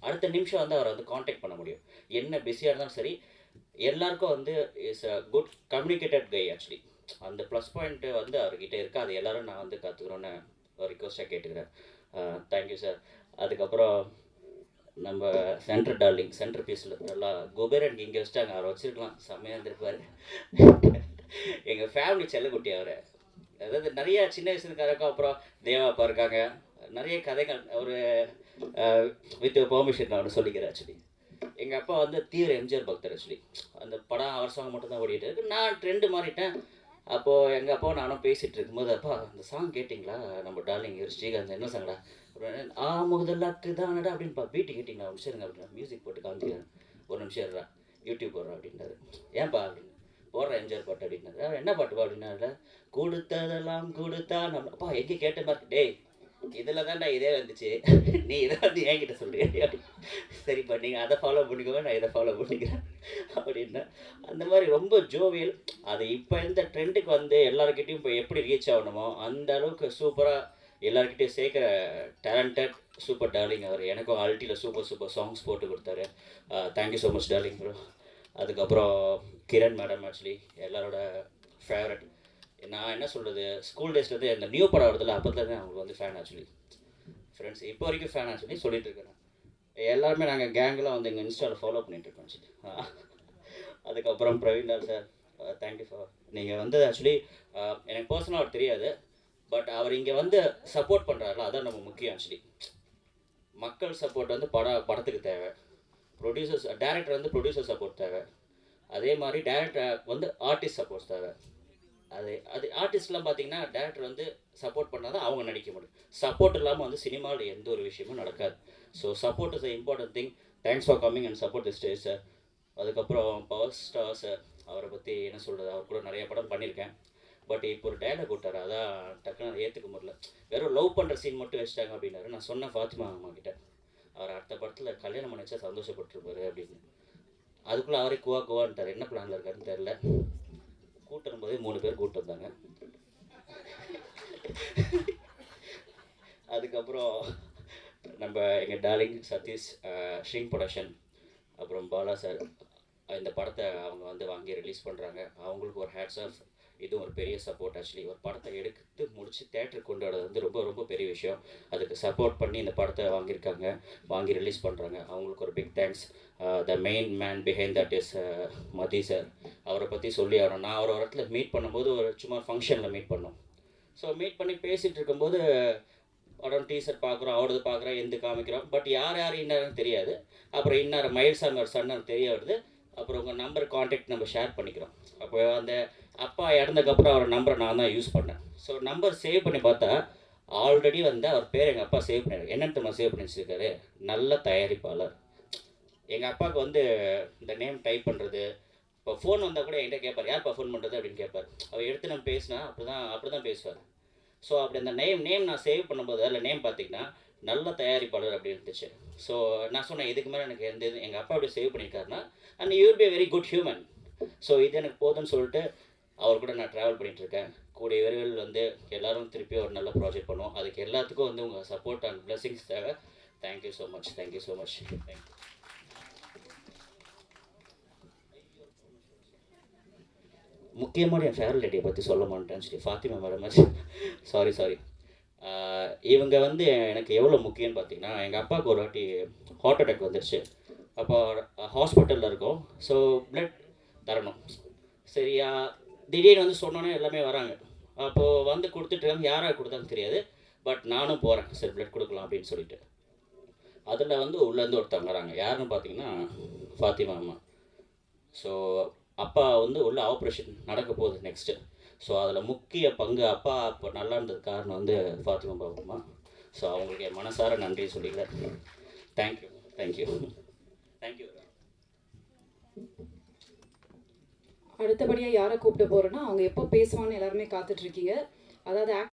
அடுத்த நிமிஷம் வந்து அவரை வந்து காண்டாக்ட் பண்ண முடியும். என்ன பிஸியாக இருந்தாலும் சரி, எல்லாருக்கும் வந்து is a good communicated guy actually. அந்த ப்ளஸ் பாயிண்ட்டு வந்து அவர்கிட்ட இருக்குது. அது எல்லோரும் நான் வந்து கற்றுக்கணுன்னு ஒரு ரிக்வஸ்ட்டாக கேட்டுக்கிறேன். Thank you sir. அதுக்கப்புறம் நம்ம சென்டர் டார்லிங், சென்டர் பீஸில் நல்லா குபேரன் இங்கே வச்சுட்டாங்க, அவரை வச்சுருக்கலாம், செம்மையாக இருந்திருப்பார். எங்கள் ஃபேமிலி செல்லக்குட்டி அவர். அதாவது நிறைய சின்ன வயசுக்காரருக்கும். அப்புறம் தேவாப்பா இருக்காங்க, நிறைய கதைகள். ஒரு வித் பெர்மிஷன் நான் ஒன்று சொல்லிக்கிறேன் ஆக்சுவலி. எங்கள் அப்பா வந்து தீவிர எம்ஜிஆர் பக்தர் ஆக்சுவலி. அந்த படம் அவர் சாங் மட்டும் தான் ஓடிட்டு இருக்கு. நான் ட்ரெண்டு மாறிட்டேன். அப்போது எங்கள் அப்பா நானும் பேசிகிட்டு இருக்கும்போது, அப்பா அந்த சாங் கேட்டிங்களா, நம்ம டார்லிங் ஸ்ரீகாந்த், என்ன சாங்கடா, முதலாக்கு தானடா அப்படின்ப்பா, பீட்டு கேட்டிங்களா, ஒரு நிமிஷம் இருங்க அப்படின்னா, மியூசிக் போட்டு காமிச்சிக்கிறேன், ஒரு நிமிஷம் இருடா, யூடியூப் போடுறேன் அப்படின்னாரு. ஏன்பா அப்படின்னு, போடுற எம்ஜிஆர் பாட்டு அப்படின்னாரு. அவர் என்ன பாட்டுப்பா அப்படின்னா, கொடுத்ததெல்லாம் கொடுத்தா நம்ம. அப்பா எங்கே கேட்ட மாதிரி, டேய் இதில் தான்டா இதே வந்துச்சு, நீ இதை வந்து என்கிட்ட சொல்கிறீங்க. சரிப்பா நீங்கள் அதை ஃபாலோ பண்ணிக்கோங்க, நான் இதை ஃபாலோ பண்ணிக்கிறேன் அப்படின்னா. அந்த மாதிரி ரொம்ப ஜோவியல். அது இப்போ இந்த ட்ரெண்டுக்கு வந்து எல்லாருக்கிட்டையும் இப்போ எப்படி ரீச் ஆகணுமோ அந்த அளவுக்கு சூப்பராக எல்லாருக்கிட்டையும் சேர்க்குற டேலண்டட் சூப்பர் டார்லிங் அவர். எனக்கும் அல்ட்டியில் சூப்பர் சாங்ஸ் போட்டு கொடுத்தாரு. Thank you so much darling bro. அதுக்கப்புறம் கிரண் மேடம் ஆக்சுவலி எல்லாரோட ஃபேவரட். நான் என்ன சொல்கிறது, ஸ்கூல் டேஸ்லேருந்து இந்த நியூ படம் வருதில்ல, அப்போதுலேருந்து அவங்களுக்கு வந்து ஃபேன் ஆக்சுவலி. ஃப்ரெண்ட்ஸ் இப்போ வரைக்கும் ஃபேன் ஆக்சுவலி சொல்லிட்டு இருக்கேன். எல்லாருமே நாங்கள் கேங்கெலாம் வந்து எங்கள் இன்ஸ்டாவில் ஃபாலோ பண்ணிகிட்ருக்கோம் ஆக்சுவலி. அதுக்கப்புறம் பிரவீன்லால் சார், தேங்க்யூ ஃபார் நீங்கள் வந்து ஆக்சுவலி எனக்கு பர்சனலாக அவர் தெரியாது, பட் அவர் இங்கே வந்து சப்போர்ட் பண்ணுறாருல, அதான் நம்ம முக்கியம் ஆக்சுவலி. மக்கள் சப்போர்ட் வந்து படத்துக்கு தேவை, டேரக்டர் வந்து ப்ரொடியூசர் சப்போர்ட் தேவை, அதே மாதிரி டேரக்டர் வந்து ஆர்டிஸ்ட் சப்போர்ட் தேவை. அது ஆர்டிஸ்ட்லாம் பார்த்தீங்கன்னா டேரக்டர் வந்து சப்போர்ட் பண்ணால் தான் அவங்க நடிக்க முடியும். சப்போர்ட் இல்லாமல் வந்து சினிமாவில் எந்த ஒரு விஷயமும் நடக்காது. So support is a important thing. Thanks for coming and support the stage sir. அதுக்கப்புறம் பவர் ஸ்டார் சார், அவரை பற்றி என்ன சொல்கிறது, அவர் கூட நிறைய படம் பண்ணியிருக்கேன். பட் இப்போ ஒரு டைலாக் விட்டார், அதான் டக்குன்னு ஏற்றுக்க முடியல. வெறும் லவ் பண்ணுற சீன் மட்டும் வச்சுட்டாங்க அப்படின்னாரு. நான் சொன்னேன் ஃபாத்திமா அம்மா கிட்ட, அவர் அடுத்த படத்தில் கல்யாணம் பண்ணிச்சா சந்தோஷப்பட்டுருப்பாரு அப்படின்னு. அதுக்குள்ளே அவரே குவான்ட்டார். என்ன பிளானில் இருக்காருன்னு தெரில. கூட்டும் போதே 3 பேர் கூப்பிட்டு வந்தாங்க. அதுக்கப்புறம் நம்ம எங்கள் டார்லிங் சதீஷ், ஷ்ரிங் ப்ரொடக்ஷன், அப்புறம் பாலா சார் இந்த படத்தை அவங்க வந்து வாங்கி ரிலீஸ் பண்ணுறாங்க. அவங்களுக்கு ஒரு ஹேட்ஸ் ஆஃப். இதுவும் ஒரு பெரிய சப்போர்ட். ஆக்சுவலி ஒரு படத்தை எடுத்து முடித்து தேட்டருக்கு கொண்டு வரது வந்து ரொம்ப ரொம்ப பெரிய விஷயம். அதுக்கு சப்போர்ட் பண்ணி இந்த படத்தை வாங்கியிருக்காங்க, வாங்கி ரிலீஸ் பண்ணுறாங்க. அவங்களுக்கு ஒரு big thanks. The main man behind that is Mathi sir. அவரை பற்றி சொல்லி ஆகணும். நான் ஒரு இடத்துல மீட் பண்ணும்போது ஒரு சும்மா ஃபங்க்ஷனில் மீட் பண்ணோம். ஸோ மீட் பண்ணி பேசிகிட்டு இருக்கும்போது படம் டீசர் பார்க்குறோம், அவரது பார்க்குறோம், எந்த காமிக்கிறோம். பட் யார் இன்னாருன்னு தெரியாது. அப்புறம் இன்னார் மயில்சாமி ஒரு சன்னு தெரிய வருது. அப்புறம் உங்கள் நம்பர் கான்டாக்ட் நம்ம ஷேர் பண்ணிக்கிறோம். அப்போ அந்த அப்பா இறந்ததுக்கப்புறம் அவர் நம்பரை நான் தான் யூஸ் பண்ணேன். ஸோ நம்பர் சேவ் பண்ணி பார்த்தா ஆல்ரெடி வந்து அவர் பேர் எங்கள் அப்பா சேவ் பண்ணிடுறாரு. என்னென்னு நம்ம சேவ் பண்ணி வச்சுருக்காரு, நல்ல தயாரிப்பாளர். எங்கள் அப்பாவுக்கு வந்து இந்த நேம் டைப் பண்ணுறது, இப்போ ஃபோன் வந்தால் கூட என்கிட்ட கேட்பார், யார்ப்பா ஃபோன் பண்ணுறது அப்படின்னு கேட்பார். அவர் எடுத்து நம்ம பேசினா அப்படி தான் பேசுவார். ஸோ அப்படி அந்த நேம் நான் சேவ் பண்ணும்போது அதில் நேம் பார்த்திங்கன்னா நல்ல தயாரிப்பாளர் அப்படி இருந்துச்சு. ஸோ நான் சொன்னேன், இதுக்கு மேலே எனக்கு எந்த இது எங்கள் அப்பா அப்படி சேவ் பண்ணியிருக்காருன்னா and you will be very good human. So இது எனக்கு போதும்னு சொல்லிட்டு அவர் கூட நான் ட்ராவல் பண்ணிகிட்ருக்கேன். கூடிய விரைவில் வந்து எல்லோரும் திருப்பி ஒரு நல்ல ப்ராஜெக்ட் பண்ணுவோம். அதுக்கு எல்லாத்துக்கும் வந்து உங்கள் சப்போர்ட் அண்ட் பிளெஸிங்ஸ் தேவை. Thank you so much. Thank you so much. Thank you. முக்கியமான என் ஃபேவரட் லேடியை பற்றி சொல்ல மாட்டேன்னு சொல்லி ஃபாத்திமா மேடம். சாரி. இவங்க வந்து எனக்கு எவ்வளோ முக்கியம்னு பார்த்தீங்கன்னா, எங்கள் அப்பாவுக்கு ஒரு வாட்டி ஹார்ட் அட்டாக் வந்துடுச்சு. அப்போ ஹாஸ்பிட்டலில் இருக்கோம். ஸோ பிளட் தரணும். சரியா திடீர்னு வந்து சொன்னோன்னே எல்லாமே வராங்க. அப்போது வந்து கொடுத்துட்டு யாராக கொடுத்தான்னு தெரியாது. பட் நானும் போகிறேன், சரி பிளட் கொடுக்கலாம் அப்படின்னு சொல்லிட்டு. அதில் வந்து உள்ளேருந்து ஒருத்தவங்க வராங்க. யாருன்னு பார்த்தீங்கன்னா ஃபாத்திமா அம்மா. ஸோ அப்பா வந்து உள்ள ஆப்ரேஷன் நடக்க போகுது நெக்ஸ்ட்டு. ஸோ அதில் முக்கிய பங்கு அப்பா அப்போ நல்லா இருந்தது காரணம் வந்து ஃபாத்திமா பாபுமா. ஸோ அவங்களுக்கு என் மனசார நன்றி சொல்லிக்கிறேன். தேங்க்யூ. அடுத்தபடியாக யாரை கூப்பிட்டு போகிறேன்னா, அவங்க எப்போ பேசுவான்னு எல்லாருமே காத்துட்ருக்கீங்க. அதாவது